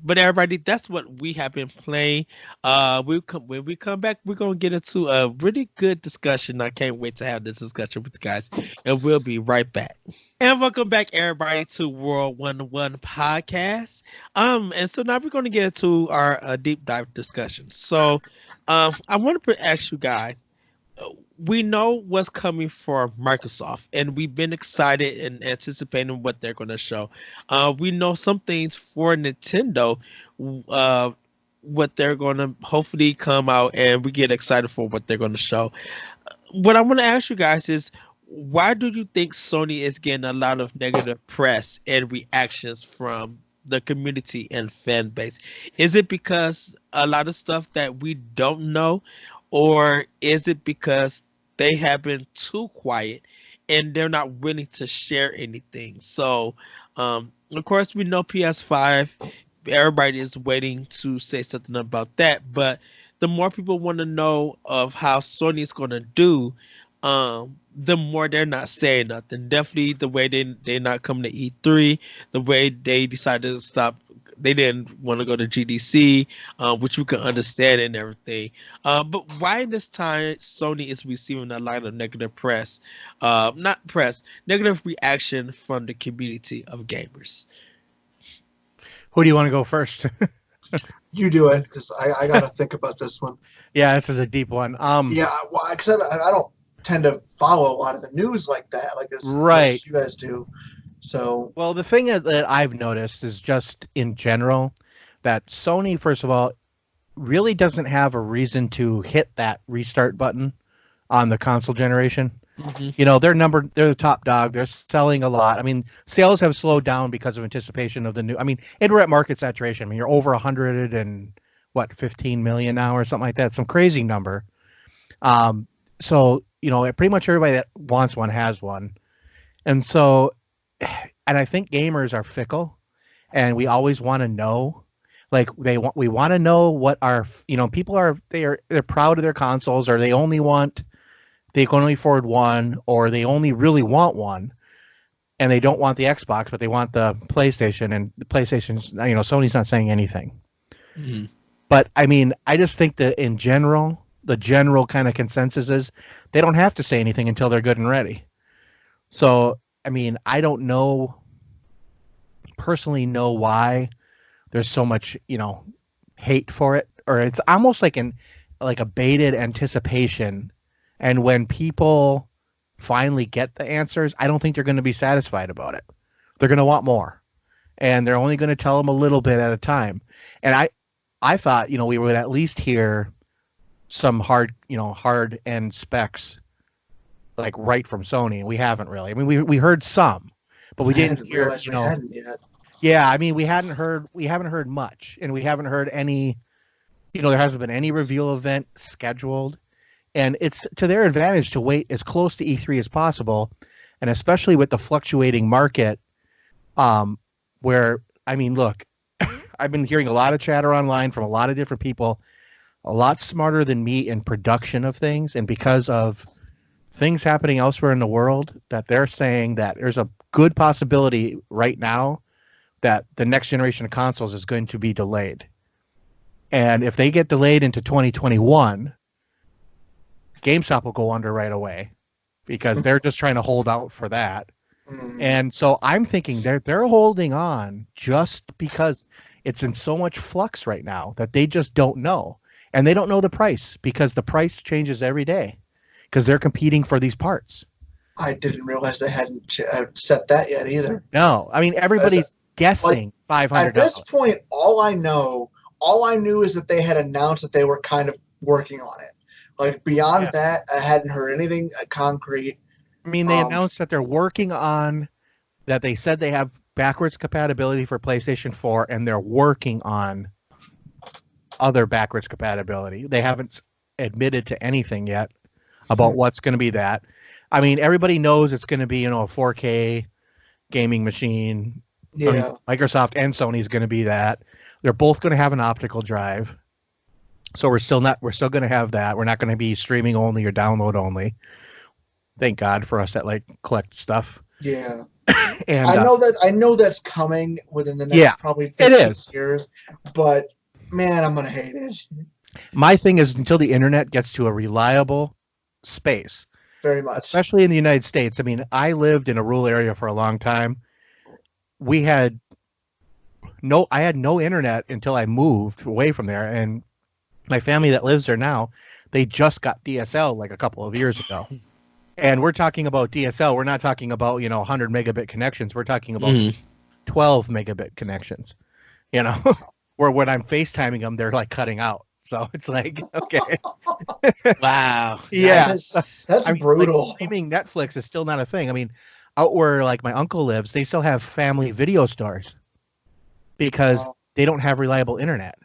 but everybody, that's what we have been playing. When we come back, we're gonna get into a really good discussion. I can't wait to have this discussion with you guys, and we'll be right back. And welcome back, everybody, to World 101 Podcast. And so now we're gonna get into our deep dive discussion. So, I want to ask you guys, we know what's coming for Microsoft, and we've been excited and anticipating what they're going to show. We know some things for Nintendo, uh, what they're going to hopefully come out, and we get excited for what they're going to show. What I want to ask you guys is, why do you think Sony is getting a lot of negative press and reactions from the community and fan base? Is it because a lot of stuff that we don't know, or is it because they have been too quiet and they're not willing to share anything? So, of course, we know PS5. Everybody is waiting to say something about that, but the more people want to know of how Sony is going to do, the more they're not saying nothing. Definitely the way they're not coming to E3, the way they decided to stop. They didn't want to go to GDC, which we can understand and everything. But why in this time Sony is receiving a lot of negative press, not press, negative reaction from the community of gamers? Who do you want to go first? You do it because I got to think about this one. Yeah, this is a deep one. Yeah, well, because I don't tend to follow a lot of the news like that, like as Right. as you guys do. So Well, the thing that I've noticed is just in general that Sony, first of all, really doesn't have a reason to hit that restart button on the console generation. Mm-hmm. You know, they're the top dog. They're selling a lot. I mean, sales have slowed down because of anticipation of the new. I mean, and we're at market saturation. I mean, you're over 100 and what 15 million now or something like that. Some crazy number. So you know, pretty much everybody that wants one has one, and so, and I think gamers are fickle, and we always want to know. Like we want to know what our people are. They're proud of their consoles, or they can only afford one, or they only really want one. and they don't want the Xbox, but they want the PlayStation, and the PlayStation's, Sony's not saying anything. Mhm. But I mean, I just think that in general, the general kind of consensus is they don't have to say anything until they're good and ready. So, I mean, I don't personally know why there's so much, hate for it, or it's almost like a bated anticipation. And when people finally get the answers, I don't think they're going to be satisfied about it. They're going to want more, and they're only going to tell them a little bit at a time. And I thought, we would at least hear some hard end specs, like right from Sony, and we haven't really. I mean, we heard some, but we didn't hear, we hadn't yet. Yeah, I mean, we haven't heard much, and we haven't heard any, there hasn't been any reveal event scheduled, and it's to their advantage to wait as close to E3 as possible, and especially with the fluctuating market, where, I mean, look, I've been hearing a lot of chatter online from a lot of different people, a lot smarter than me in production of things, and because of things happening elsewhere in the world, that they're saying that there's a good possibility right now that the next generation of consoles is going to be delayed. And if they get delayed into 2021, GameStop will go under right away because they're just trying to hold out for that. And so I'm thinking they're holding on just because it's in so much flux right now that they just don't know. And they don't know the price because the price changes every day because they're competing for these parts. I didn't realize they hadn't set that yet either. No, I mean, everybody's guessing $500. At this point, all I knew is that they had announced that they were kind of working on it. Like beyond that, I hadn't heard anything concrete. I mean, they announced that they're working on that. They said they have backwards compatibility for PlayStation 4, and they're working on other backwards compatibility. They haven't admitted to anything yet about what's going to be that. I mean, everybody knows it's going to be, a 4K gaming machine. Yeah. I mean, Microsoft and Sony is going to be that. They're both going to have an optical drive. So we're still going to have that. We're not going to be streaming only or download only. Thank God for us that collect stuff. Yeah. And I know that's coming within the next probably 15 years, but man, I'm going to hate it. My thing is until the internet gets to a reliable space. Very much. Especially in the United States. I mean, I lived in a rural area for a long time. I had no internet until I moved away from there, and my family that lives there now, they just got DSL like a couple of years ago. And we're talking about DSL. We're not talking about, 100 megabit connections. We're talking about 12 megabit connections, where when I'm FaceTiming them, they're like cutting out. So it's like, okay. Wow. Yeah. That's brutal. Like, streaming Netflix is still not a thing. I mean, out where like my uncle lives, they still have family video stores because they don't have reliable internet.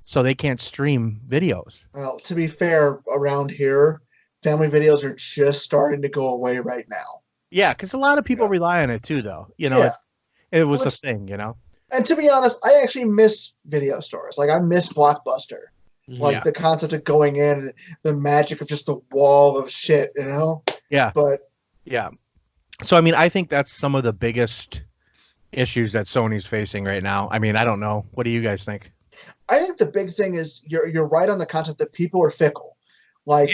So they can't stream videos. Well, to be fair, around here, family videos are just starting to go away right now. Yeah, because a lot of people rely on it too, though. It was a thing, And to be honest, I actually miss video stores. Like, I miss Blockbuster. Like, the concept of going in, the magic of just the wall of shit, Yeah. But... yeah. So, I mean, I think that's some of the biggest issues that Sony's facing right now. I mean, I don't know. What do you guys think? I think the big thing is you're right on the concept that people are fickle. Like,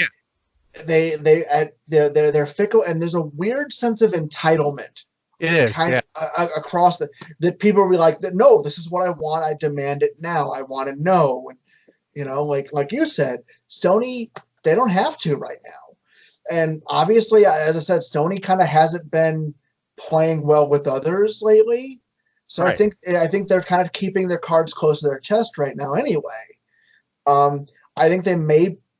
they're fickle, and there's a weird sense of entitlement. It is across that people will be like, no, this is what I want. I demand it now. I want to know. And like you said, Sony, they don't have to right now. And obviously, as I said, Sony kind of hasn't been playing well with others lately. So right. I think they're kind of keeping their cards close to their chest right now. Anyway, I think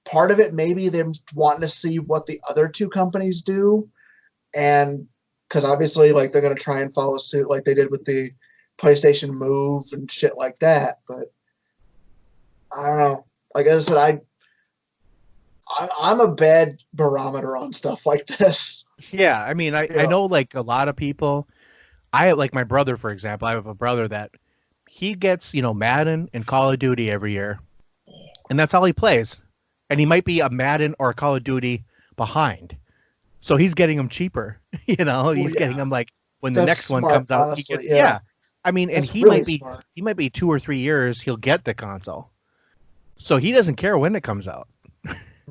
part of it maybe they're wanting to see what the other two companies do, and because obviously, like, they're going to try and follow suit like they did with the PlayStation Move and shit like that. But I don't know. Like I said, I'm a bad barometer on stuff like this. Yeah, I mean, I know like a lot of people. I like my brother, for example. I have a brother that he gets, Madden and Call of Duty every year, and that's all he plays. And he might be a Madden or a Call of Duty behind. So he's getting them cheaper, he's getting them like when the That's next one smart, comes out, he honestly, gets yeah. I mean, and That's really smart. he might be 2 or 3 years he'll get the console, so he doesn't care when it comes out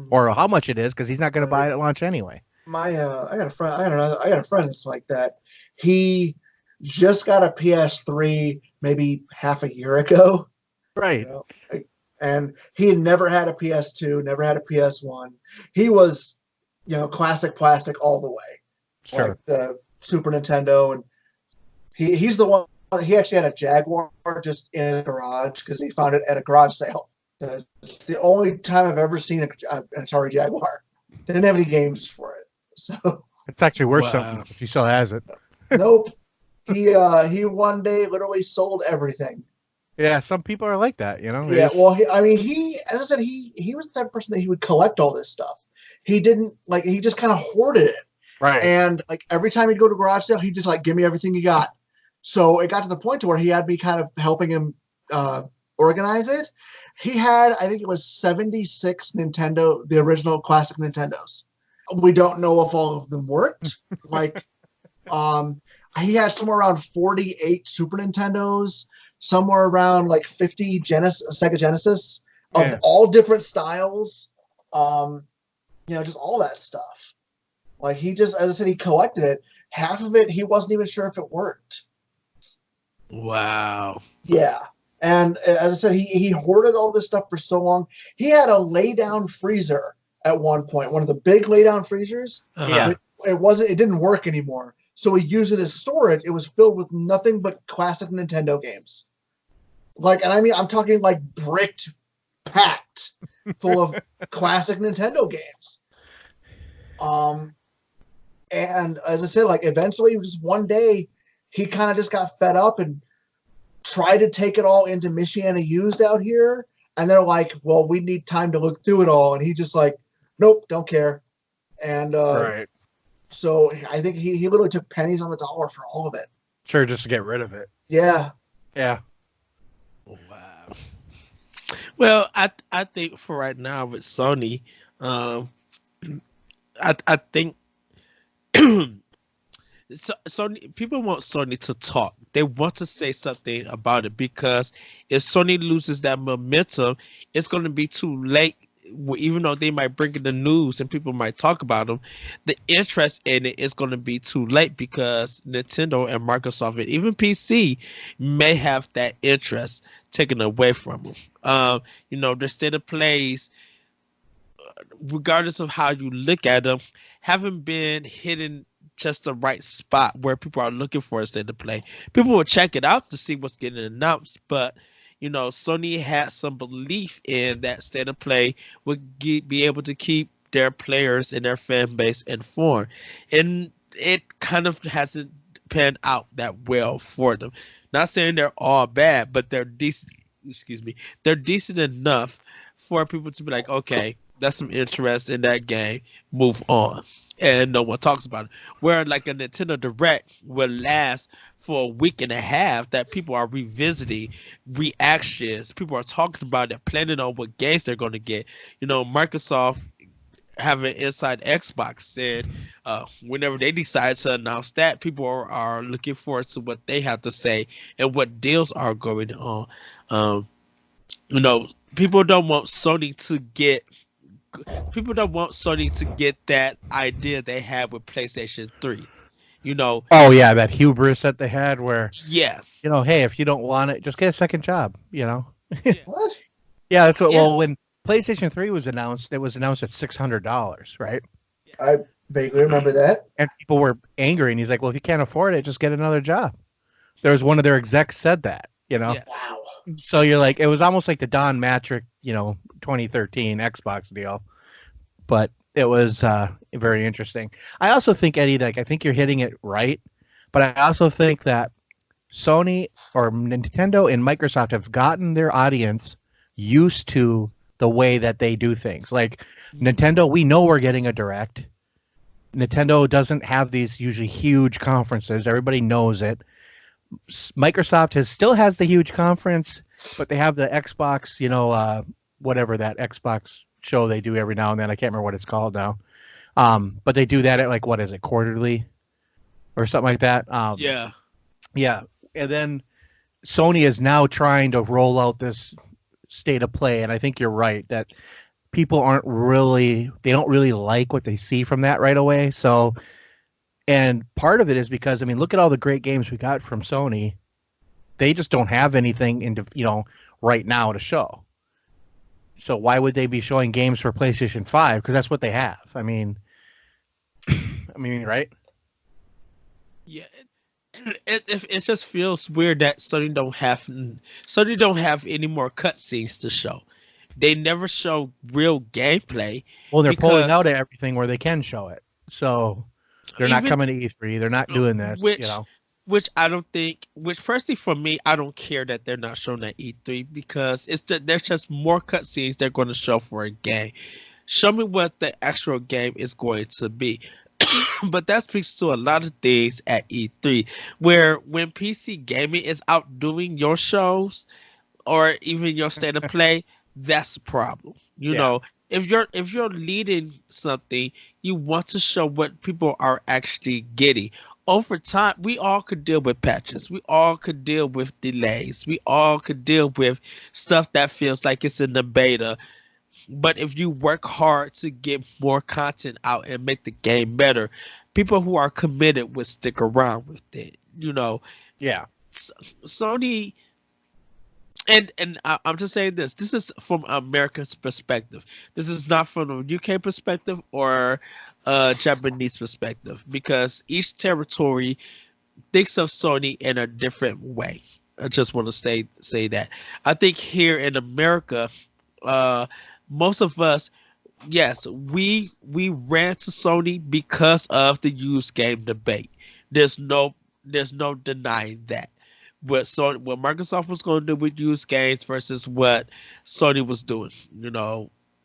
or how much it is because he's not going to buy it at launch anyway. My I got a friend. I got a friend that's like that. He just got a PS3 maybe half a year ago. Right. You know, and he had never had a PS2, never had a PS1. He was, classic plastic all the way, Sure. like the Super Nintendo, and he's the one. He actually had a Jaguar just in his garage because he found it at a garage sale. It's the only time I've ever seen an Atari Jaguar. They didn't have any games for it, so It's actually worth something if he still has it. nope. He one day literally sold everything. Yeah, some people are like that, Yeah, well, he as I said, he was the type of person that he would collect all this stuff. He didn't he just kind of hoarded it. Right. And every time he'd go to garage sale, he'd just give me everything you got. So it got to the point to where he had me kind of helping him organize it. He had, I think it was 76 Nintendo, the original classic Nintendos. We don't know if all of them worked. He had somewhere around 48 Super Nintendos, somewhere around 50 Sega Genesis of all different styles. Just all that stuff. He just, as I said, he collected it. Half of it, he wasn't even sure if it worked. Wow. Yeah. And as I said, he hoarded all this stuff for so long. He had a lay-down freezer at one point, one of the big lay-down freezers. Yeah. It didn't work anymore. So he used it as storage. It was filled with nothing but classic Nintendo games. And I mean, I'm talking bricked, packed, full of classic Nintendo games. And as I said, eventually, just one day, he kind of just got fed up and tried to take it all into Michiana Used out here. And they're like, well, we need time to look through it all. And he just nope, don't care. And right. So I think he literally took pennies on the dollar for all of it. Sure, just to get rid of it. Yeah. Yeah. Wow. Well, I think for right now with Sony, I think Sony, people want Sony to talk. They want to say something about it because if Sony loses that momentum, it's going to be too late. Even though they might bring in the news and people might talk about them, the interest in it is going to be too late because Nintendo and Microsoft and even PC may have that interest taken away from them. The state of plays, regardless of how you look at them, haven't been hitting just the right spot where people are looking for a state of play. People will check it out to see what's getting announced, but Sony had some belief in that state of play would be able to keep their players and their fan base informed, and it kind of hasn't panned out that well for them. Not saying they're all bad, but they're decent. Excuse me, they're decent enough for people to be like, okay, that's some interest in that game. Move on. And no one talks about it. Where a Nintendo Direct will last for a week and a half, that people are revisiting reactions. People are talking about it, planning on what games they're going to get. Microsoft having Inside Xbox said whenever they decide to announce that, people are looking forward to what they have to say and what deals are going on. People don't want Sony to get that idea they had with PlayStation 3. Oh yeah, that hubris that they had where Yeah. Hey, if you don't want it, just get a second job, What? Yeah, that's what Yeah. well when PlayStation 3 was announced, it was announced at $600, right? I vaguely remember that. And people were angry and he's like, well, if you can't afford it, just get another job. There was one of their execs said that, Yeah. Wow. So you're like, it was almost like the Don Matrick, 2013 Xbox deal, but it was very interesting. I also think, Eddie, I think you're hitting it right, but I also think that Sony or Nintendo and Microsoft have gotten their audience used to the way that they do things. Like Nintendo, we know we're getting a Direct. Nintendo doesn't have these usually huge conferences. Everybody knows it. Microsoft still has the huge conference, but they have the Xbox, whatever that Xbox show they do every now and then. I can't remember what it's called now. But they do that at what is it, quarterly? or something like that. Yeah. Yeah, and then Sony is now trying to roll out this state of play, and I think you're right that people they don't really like what they see from that right away. So, and part of it is because I mean, look at all the great games we got from Sony. They just don't have anything right now to show. So why would they be showing games for PlayStation 5? Because that's what they have. I mean, right? Yeah. It just feels weird that Sony don't have any more cutscenes to show. They never show real gameplay. Well, they're pulling out because everything where they can show it. So they're not even coming to E3. They're not doing this. which I don't think. Which personally for me, I don't care that they're not showing at E3 because there's just more cutscenes they're going to show for a game. Show me what the actual game is going to be. But that speaks to a lot of things at E3, where when PC gaming is outdoing your shows or even your state of play, that's a problem. If you're leading something, you want to show what people are actually getting. Over time, we all could deal with patches. We all could deal with delays. We all could deal with stuff that feels like it's in the beta. But if you work hard to get more content out and make the game better, people who are committed will stick around with it. Yeah. Sony, and I'm just saying this. This is from America's perspective. This is not from a UK perspective or a Japanese perspective, because each territory thinks of Sony in a different way. I just want to say that. I think here in America, most of us, yes, we ran to Sony because of the used game debate. There's no denying that. What Microsoft was going to do with used games versus what Sony was doing,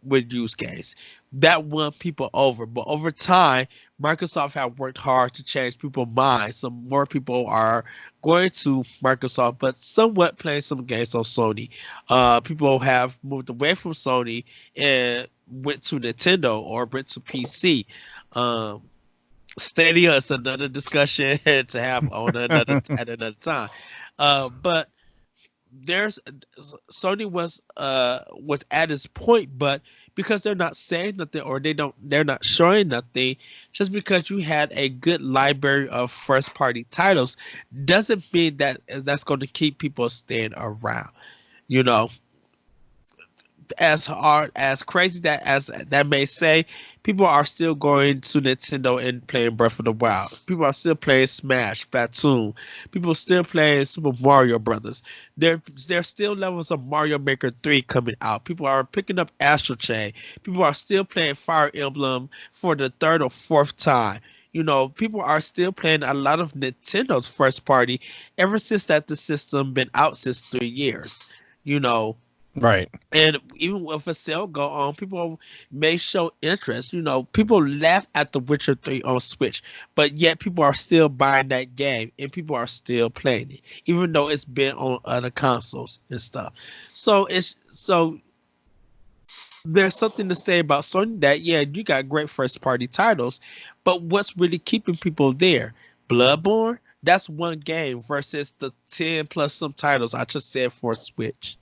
with used games. That won people over. But over time, Microsoft have worked hard to change people's minds. So more people are going to Microsoft, but somewhat playing some games on Sony. People have moved away from Sony and went to Nintendo or went to PC. Stadia is another discussion to have on at another time. But Sony was at its point, but because they're not saying nothing or they're not showing nothing, just because you had a good library of first party titles doesn't mean that that's going to keep people staying around. As crazy that may say, people are still going to Nintendo and playing Breath of the Wild. People are still playing Smash, Splatoon. People are still playing Super Mario Brothers. There's still levels of Mario Maker 3 coming out. People are picking up Astral Chain. People are still playing Fire Emblem for the third or fourth time. People are still playing a lot of Nintendo's first party ever since that the system been out since 3 years. Right. And even if a sale go on, people may show interest. People laugh at The Witcher 3 on Switch, but yet people are still buying that game and people are still playing it, even though it's been on other consoles and stuff. So there's something to say about Sony that, yeah, you got great first party titles, but what's really keeping people there? Bloodborne? That's one game versus the 10 plus some titles I just said for Switch.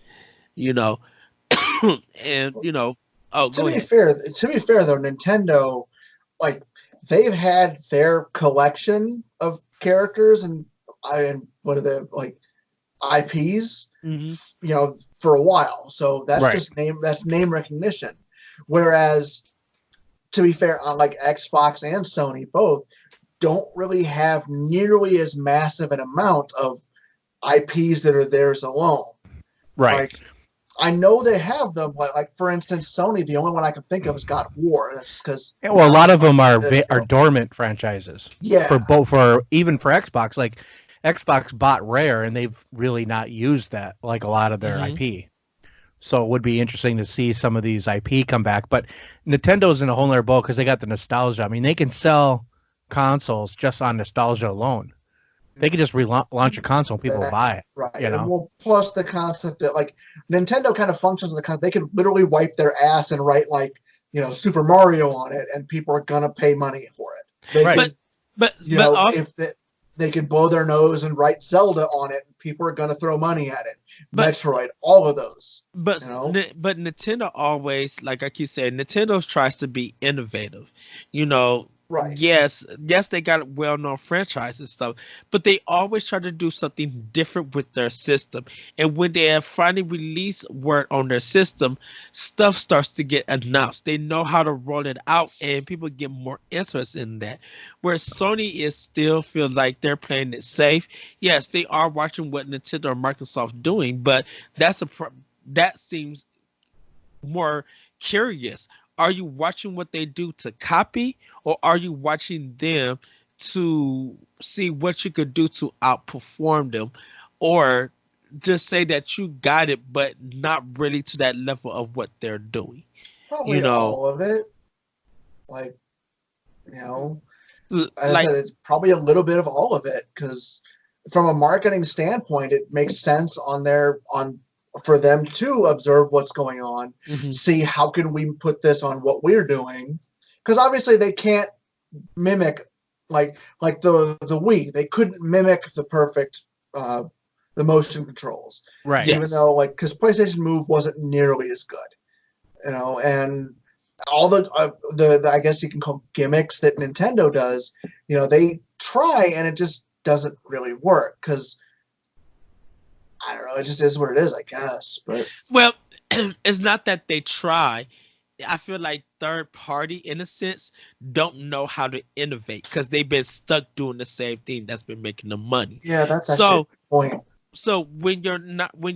And oh, to go be ahead. fair though, Nintendo, like, they've had their collection of characters and what are the IPs, for a while. So that's right. just name recognition. Whereas, to be fair, on Xbox and Sony both don't really have nearly as massive an amount of IPs that are theirs alone. Right. I know they have them, like for instance, Sony. The only one I can think of is God of War. That's because a lot of them are dormant franchises. Yeah. Even for Xbox, like Xbox bought Rare, and they've really not used that like a lot of their IP. So it would be interesting to see some of these IP come back. But Nintendo's in a whole other boat because they got the nostalgia. I mean, they can sell consoles just on nostalgia alone. They could just launch a console and people will buy it. Right. Well, plus the concept that Nintendo kind of functions the concept. They could literally wipe their ass and write Super Mario on it, and people are gonna pay money for it. But You but know, also, if they could blow their nose and write Zelda on it, people are going to throw money at it. but Metroid, all of those. But You know, but Nintendo always, like I keep saying, Nintendo tries to be innovative. You know, right? yes, they got well-known franchise and stuff, but they always try to do something different with their system. And when they have finally released word on their system, stuff starts to get announced. They know how to roll it out, and people get more interest in that. Where Sony is still feel like they're playing it safe. Yes, they are watching what Nintendo or Microsoft doing, but that's that seems more curious. Are you watching what they do to copy, or are you watching them to see what you could do to outperform them, or just say that you got it, but not really to that level of what they're doing? You Probably know, all of it. Like, you know, as I like said, it's probably a little bit of all of it because from a marketing standpoint, it makes sense on for them to observe what's going on, mhm, see how can we put this on what we're doing, because obviously they can't mimic like the Wii. They couldn't mimic the perfect the motion controls, Right. even yes, though like because PlayStation Move wasn't nearly as good, you know, and all the I guess you can call gimmicks that Nintendo does, you know, they try and it just doesn't really work because I don't know, it just is what it is, I guess. But well, it's not that they try. I feel like third party, in a sense, don't know how to innovate because they've been stuck doing the same thing that's been making them money. yeah, that's actually a So, good point. when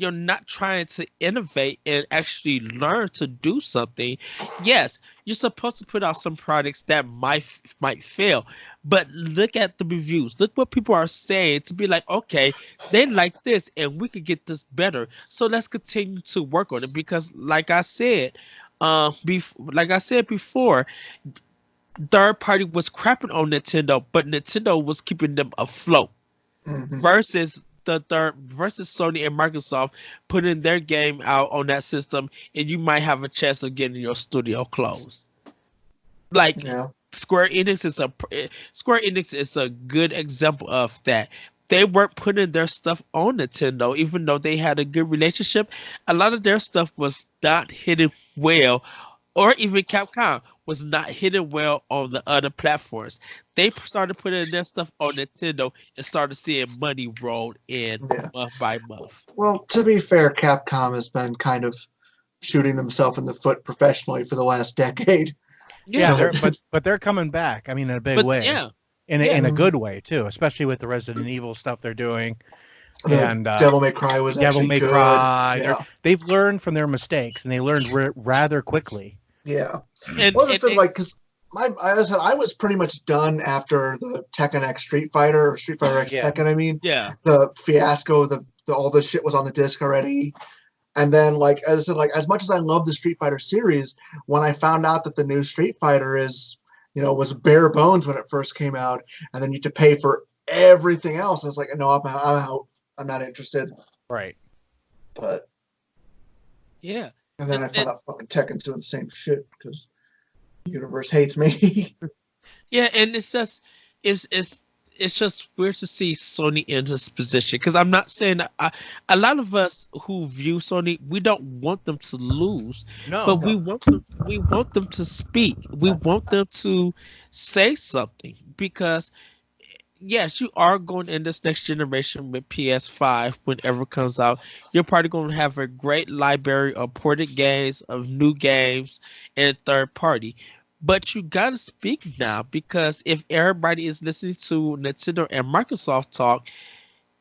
you're not trying to innovate and actually learn to do something, yes, you're supposed to put out some products that might fail. But look at the reviews. Look what people are saying to be like, okay, they like this and we could get this better. So let's continue to work on it because, like I said before, third party was crapping on Nintendo, but Nintendo was keeping them afloat Hmm. versus Sony and Microsoft putting their game out on that system, and you might have a chance of getting your studio closed. Like Yeah, Square Enix is a good example of that. They weren't putting their stuff on Nintendo, even though they had a good relationship. A lot of their stuff was not hitting well, or even Capcom was not hitting well on the other platforms. They started putting their stuff on Nintendo and started seeing money roll in yeah. month by month. Well, to be fair, Capcom has been kind of shooting themselves in the foot professionally for the last decade. Yeah, Yeah, they're But but they're coming back. I mean, in a big but way, yeah, in a yeah, good way too, especially with the Resident Evil stuff they're doing, the and Devil May Cry was Devil actually May good. Cry. Yeah, They've learned from their mistakes, and they learned rather quickly. yeah. and Well, as I and, said, and like, because as I said, I was pretty much done after the Tekken X Street Fighter, or Street Fighter X Yeah. Tekken. I mean, yeah, the fiasco, the all the shit was on the disc already. And then, like, as I said, like, as much as I love the Street Fighter series, when I found out that the new Street Fighter is, you know, was bare bones when it first came out, and then you had to pay for everything else, I was like, no, I'm out. I'm out. I'm not interested. Right. But yeah. and then And, I found and out fucking Tekken's doing the same shit because the universe hates me. yeah, and it's just weird to see Sony in this position because I'm not saying a lot of us who view Sony, we don't want them to lose, No. but we want them to speak. We want them to say something because yes, you are going in this next generation with PS5 whenever it comes out. You're probably going to have a great library of ported games, of new games, and third party. But you got to speak now because if everybody is listening to Nintendo and Microsoft talk,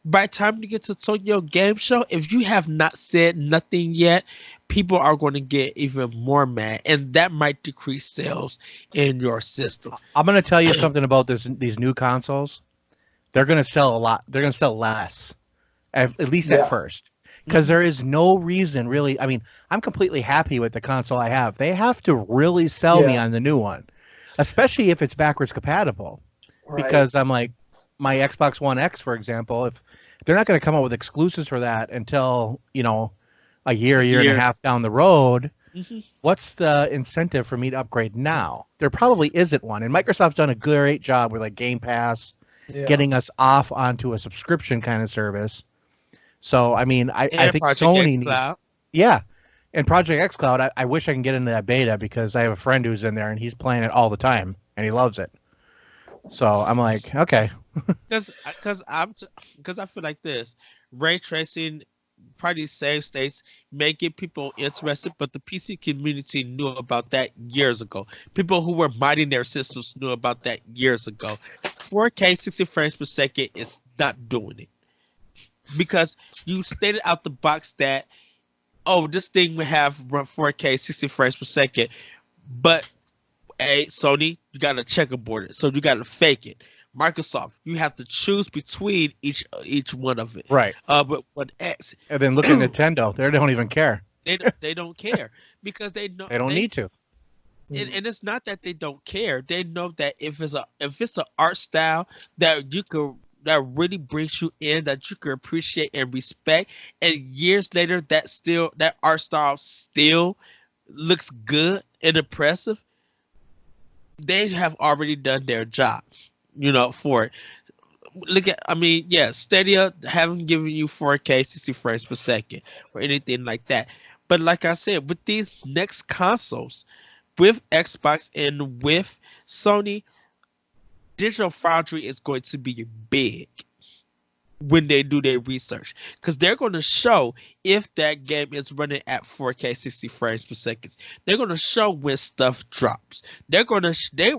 by the time you get to Tokyo Game Show, if you have not said nothing yet, people are going to get even more mad, and that might decrease sales in your system. I'm going to tell you something about these new consoles. They're going to sell a lot. They're going to sell less, at least at Yeah. first, because there is no reason really. I mean, I'm completely happy with the console I have. They have to really sell me Yeah. on the new one, especially if it's backwards compatible. Right. Because I'm like, my Xbox One X, for example, if they're not going to come up with exclusives for that until, you know, a year and a half down the road, What's the incentive for me to upgrade now? There probably isn't one. And Microsoft's done a great job with like Game Pass, Yeah. getting us off onto a subscription kind of service. So, I mean, I And think Project Sony X needs, Cloud. yeah. And Project X Cloud, I wish I can get into that beta because I have a friend who's in there and he's playing it all the time and he loves it. So I'm like, okay. Because I feel like this ray tracing probably save states may get people interested, but the PC community knew about that years ago. People who were mining their systems knew about that years ago. 4K 60 frames per second is not doing it because you stated out the box that this thing will have run 4K 60 frames per second, but Sony, you got to checkerboard it, so you got to fake it. Microsoft, you have to choose between each one of it. Right. But X, And then look at Nintendo. They don't even care. they don't care because they know They don't need to. and it's not that they don't care. They know that if it's an art style that really brings you in, that you can appreciate and respect, and years later that art style still looks good and impressive, they have already done their job, for it. Stadia haven't given you 4K 60 frames per second or anything like that. But like I said, with these next consoles, with Xbox and with Sony, Digital Foundry is going to be big when they do their research, because they're going to show if that game is running at 4K 60 frames per second. They're going to show when stuff drops. They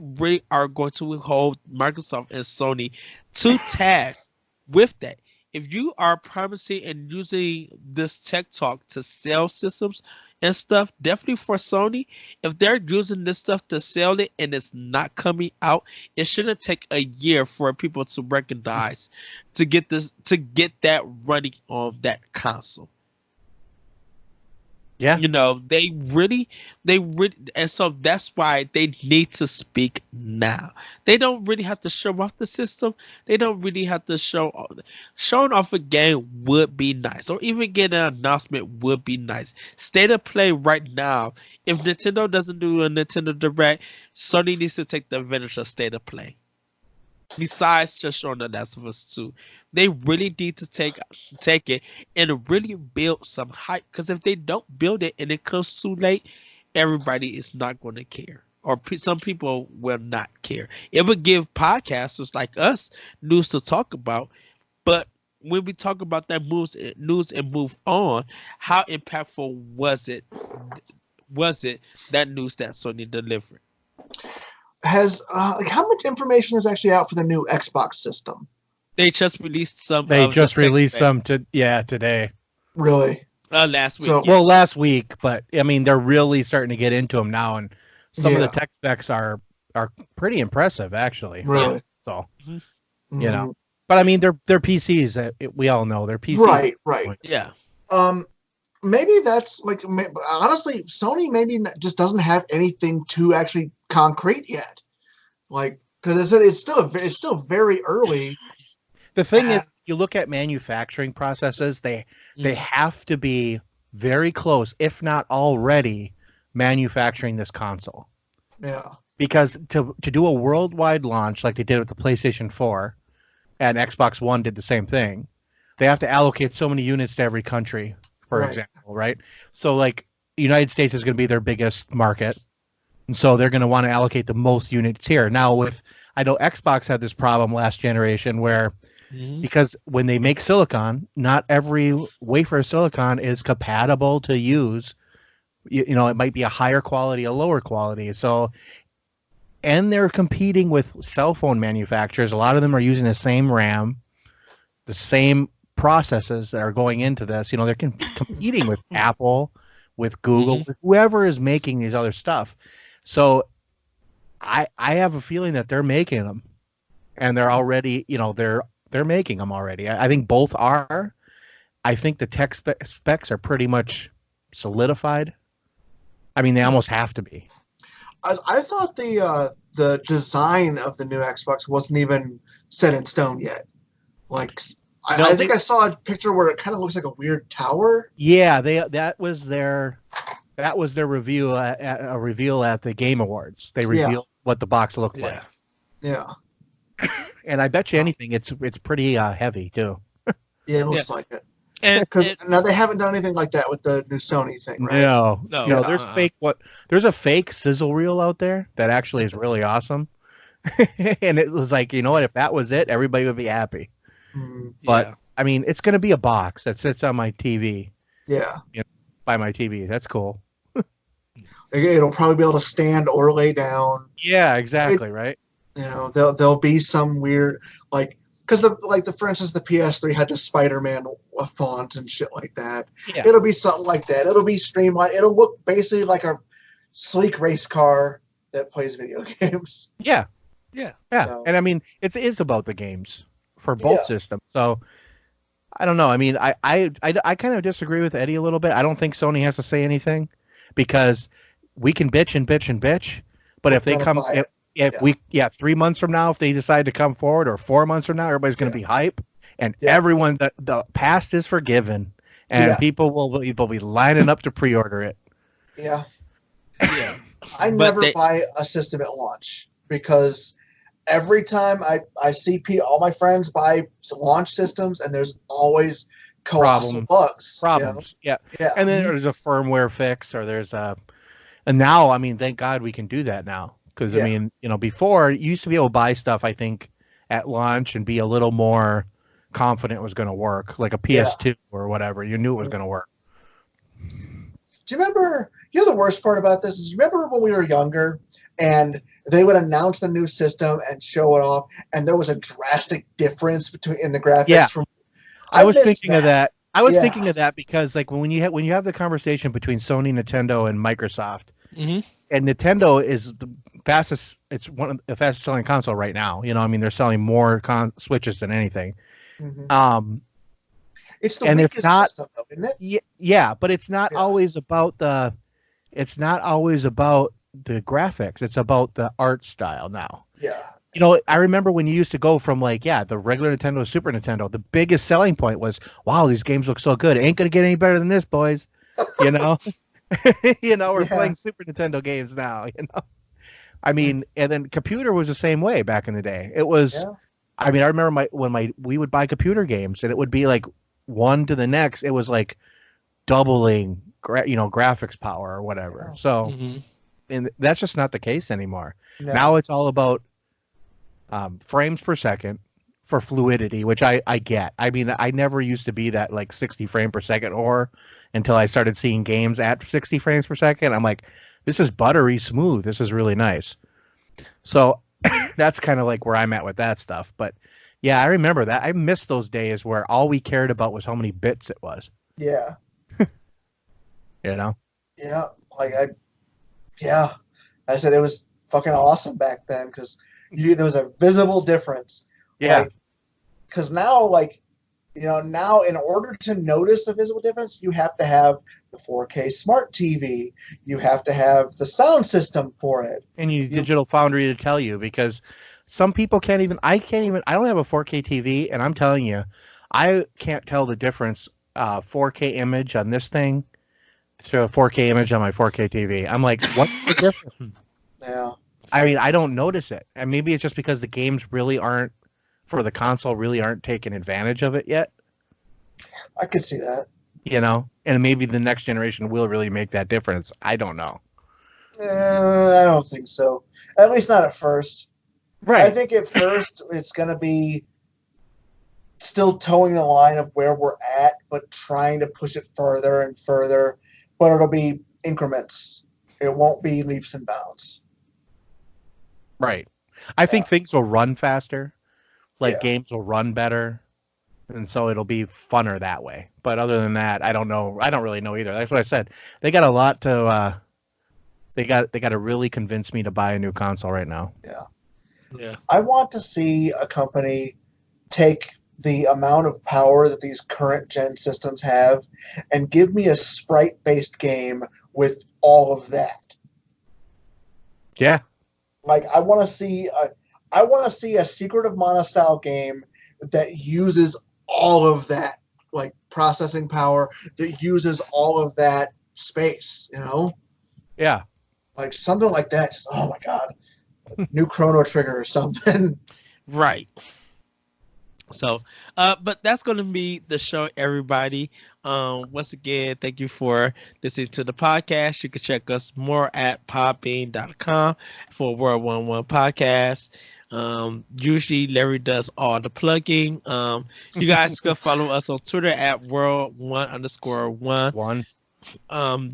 really are going to hold Microsoft and Sony to task with that. If you are promising and using this tech talk to sell systems and stuff, definitely for Sony, if they're using this stuff to sell it and it's not coming out, it shouldn't take a year for people to recognize to get that running on that console. Yeah. They really, and so that's why they need to speak now. They don't really have to show off the system. They don't really have to showing off a game would be nice, or even getting an announcement would be nice. State of play right now. If Nintendo doesn't do a Nintendo Direct, Sony needs to take the advantage of state of play. Besides just showing The Last of Us 2, they really need to take it and really build some hype. Because if they don't build it and it comes too late, everybody is not going to care, or some people will not care. It would give podcasters like us news to talk about, but when we talk about that news and move on, how impactful was it? That news that Sony delivered? Has how much information is actually out for the new Xbox system? They just released some. They just released some today. Really? Last week. So, Well, last week, but I mean, they're really starting to get into them now, and some of the tech specs are pretty impressive, actually. Really? So, Mm-hmm. but I mean, they're PCs. We all know they're PCs. Right. Yeah. Maybe that's honestly, Sony maybe just doesn't have anything too actually concrete yet. Like, because I said it's still very early. The thing is, you look at manufacturing processes; they have to be very close, if not already, manufacturing this console. Yeah. Because to do a worldwide launch like they did with the PlayStation 4, and Xbox One did the same thing, they have to allocate so many units to every country. For example, right? So, like, the United States is going to be their biggest market, and so they're going to want to allocate the most units here. Now, I know Xbox had this problem last generation where, because when they make silicon, not every wafer of silicon is compatible to use. It might be a higher quality, a lower quality. So, and they're competing with cell phone manufacturers. A lot of them are using the same RAM, the same processes that are going into this. They're competing with Apple, with Google, with whoever is making these other stuff. So I have a feeling that they're making them, and they're already, they're making them already. I think both are. I think the tech specs are pretty much solidified. I mean, they almost have to be. I thought the design of the new Xbox wasn't even set in stone yet. Like, I think I saw a picture where it kind of looks like a weird tower. Yeah, that was their That was their review at a reveal at the Game Awards. They Yeah. revealed what the box looked like. Yeah. And I bet you anything, it's pretty heavy too. Yeah, it looks like it. And Because now they haven't done anything like that with the new Sony thing, right? No, No, no. uh-uh. There's a fake sizzle reel out there that actually is really awesome. And it was like, you know what? If that was it, everybody would be happy. Mm, But yeah. I mean, it's going to be a box that sits on my TV, yeah. by my TV. That's cool. It'll probably be able to stand or lay down. Yeah, exactly. Right. You know, there'll be some weird because for instance the PS3 had the Spider-Man font and shit like that. Yeah. It'll be something like that. It'll be streamlined. It'll look basically like a sleek race car that plays video games. Yeah. Yeah. Yeah. So- And I mean, it is about the games for both Yeah. systems. So I don't know. I mean, I kind of disagree with Eddie a little bit. I don't think Sony has to say anything because we can bitch and bitch and bitch, but if they Gotta come, buy it. if we 3 months from now, if they decide to come forward, or 4 months from now, everybody's going to be hype, and Yeah. everyone, the past is forgiven, and Yeah. people will be lining up to pre-order it. Yeah. Yeah. I But never they- buy a system at launch because every time I see all my friends buy launch systems and there's always colossal bugs. Problems, yeah. Yeah. And then there's a firmware fix, or there's and now, I mean, thank God we can do that now. Because, Yeah. I mean, before, you used to be able to buy stuff, I think, at launch and be a little more confident it was going to work, like a PS2 or whatever. You knew it was going to work. Do you remember? You know the worst part about this is you remember when we were younger and they would announce the new system and show it off, and there was a drastic difference in the graphics. Yeah. I was miss thinking of that. I was Yeah. thinking of that because, like, when you have the conversation between Sony, Nintendo, and Microsoft, Mm-hmm. and Nintendo is the fastest. It's one of the fastest selling console right now. I mean, they're selling more Switches than anything. Mhm. It's the and weakest it's not- system, though, isn't it? Yeah, but it's not Yeah. always about the. It's not always about the graphics. It's about the art style now. Yeah. I remember when you used to go from the regular Nintendo to Super Nintendo, the biggest selling point was, wow, these games look so good. It ain't going to get any better than this, boys. We're Yeah. playing Super Nintendo games now, I mean, and then computer was the same way back in the day. It was, Yeah. I mean, I remember we would buy computer games and it would be like one to the next. It was like doubling, graphics power or whatever. Yeah. So, Mm-hmm. and that's just not the case anymore. No. Now it's all about frames per second for fluidity, which I get. I mean, I never used to be that like 60 frame per second or until I started seeing games at 60 frames per second. I'm like, this is buttery smooth. This is really nice. So that's kind of like where I'm at with that stuff. But yeah, I remember that. I miss those days where all we cared about was how many bits it was. Yeah. You know? Yeah. I said it was fucking awesome back then because there was a visible difference. Yeah. Because now, now in order to notice a visible difference, you have to have the 4K smart TV. You have to have the sound system for it. And you Digital Foundry to tell you, because some people I don't have a 4K TV, and I'm telling you, I can't tell the difference 4K image on this thing to a 4K image on my 4K TV. I'm like, what's the difference? Yeah. I mean, I don't notice it. And maybe it's just because the games for the console really aren't taking advantage of it yet. I could see that. And maybe the next generation will really make that difference. I don't know. I don't think so. At least not at first. Right. I think at first it's going to be still towing the line of where we're at, but trying to push it further and further. But it'll be increments. It won't be leaps and bounds. Right. I think things will run faster. Like Yeah. games will run better. And so it'll be funner that way. But other than that, I don't know. I don't really know either. That's what I said. They got a lot to they got to really convince me to buy a new console right now. Yeah. I want to see a company take the amount of power that these current gen systems have and give me a sprite-based game with all of that. Yeah. Like I want to see a Secret of Mana style game that uses all of that, like processing power, that uses all of that space, you know? Yeah. Like something like that. Just, oh my God. New Chrono Trigger or something. Right. So, but that's going to be the show, everybody. Once again, thank you for listening to the podcast. You can check us more at podbean.com for World 1-1 podcast. Usually Larry does all the plugging. You guys can follow us on Twitter at World1_1. One.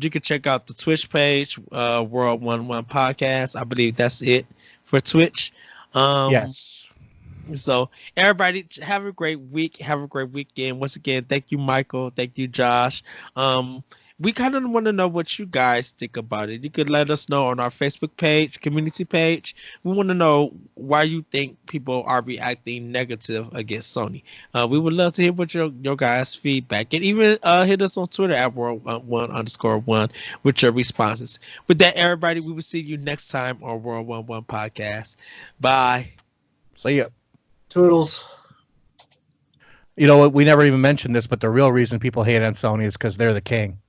You can check out the Twitch page, World 1-1 podcast. I believe that's it for Twitch. Yes. So everybody have a great week. Have a great weekend. Once again, thank you, Michael. Thank you, Josh. We kind of want to know what you guys think about it. You could let us know on our Facebook page, community page. We want to know why you think people are reacting negative against Sony. We would love to hear what your guys' feedback, and even hit us on Twitter at World1_1 with your responses. With that, everybody, we will see you next time on World 1-1 podcast. Bye. See ya. Toodles. You know what? We never even mentioned this, but the real reason people hate on Sony is because they're the king.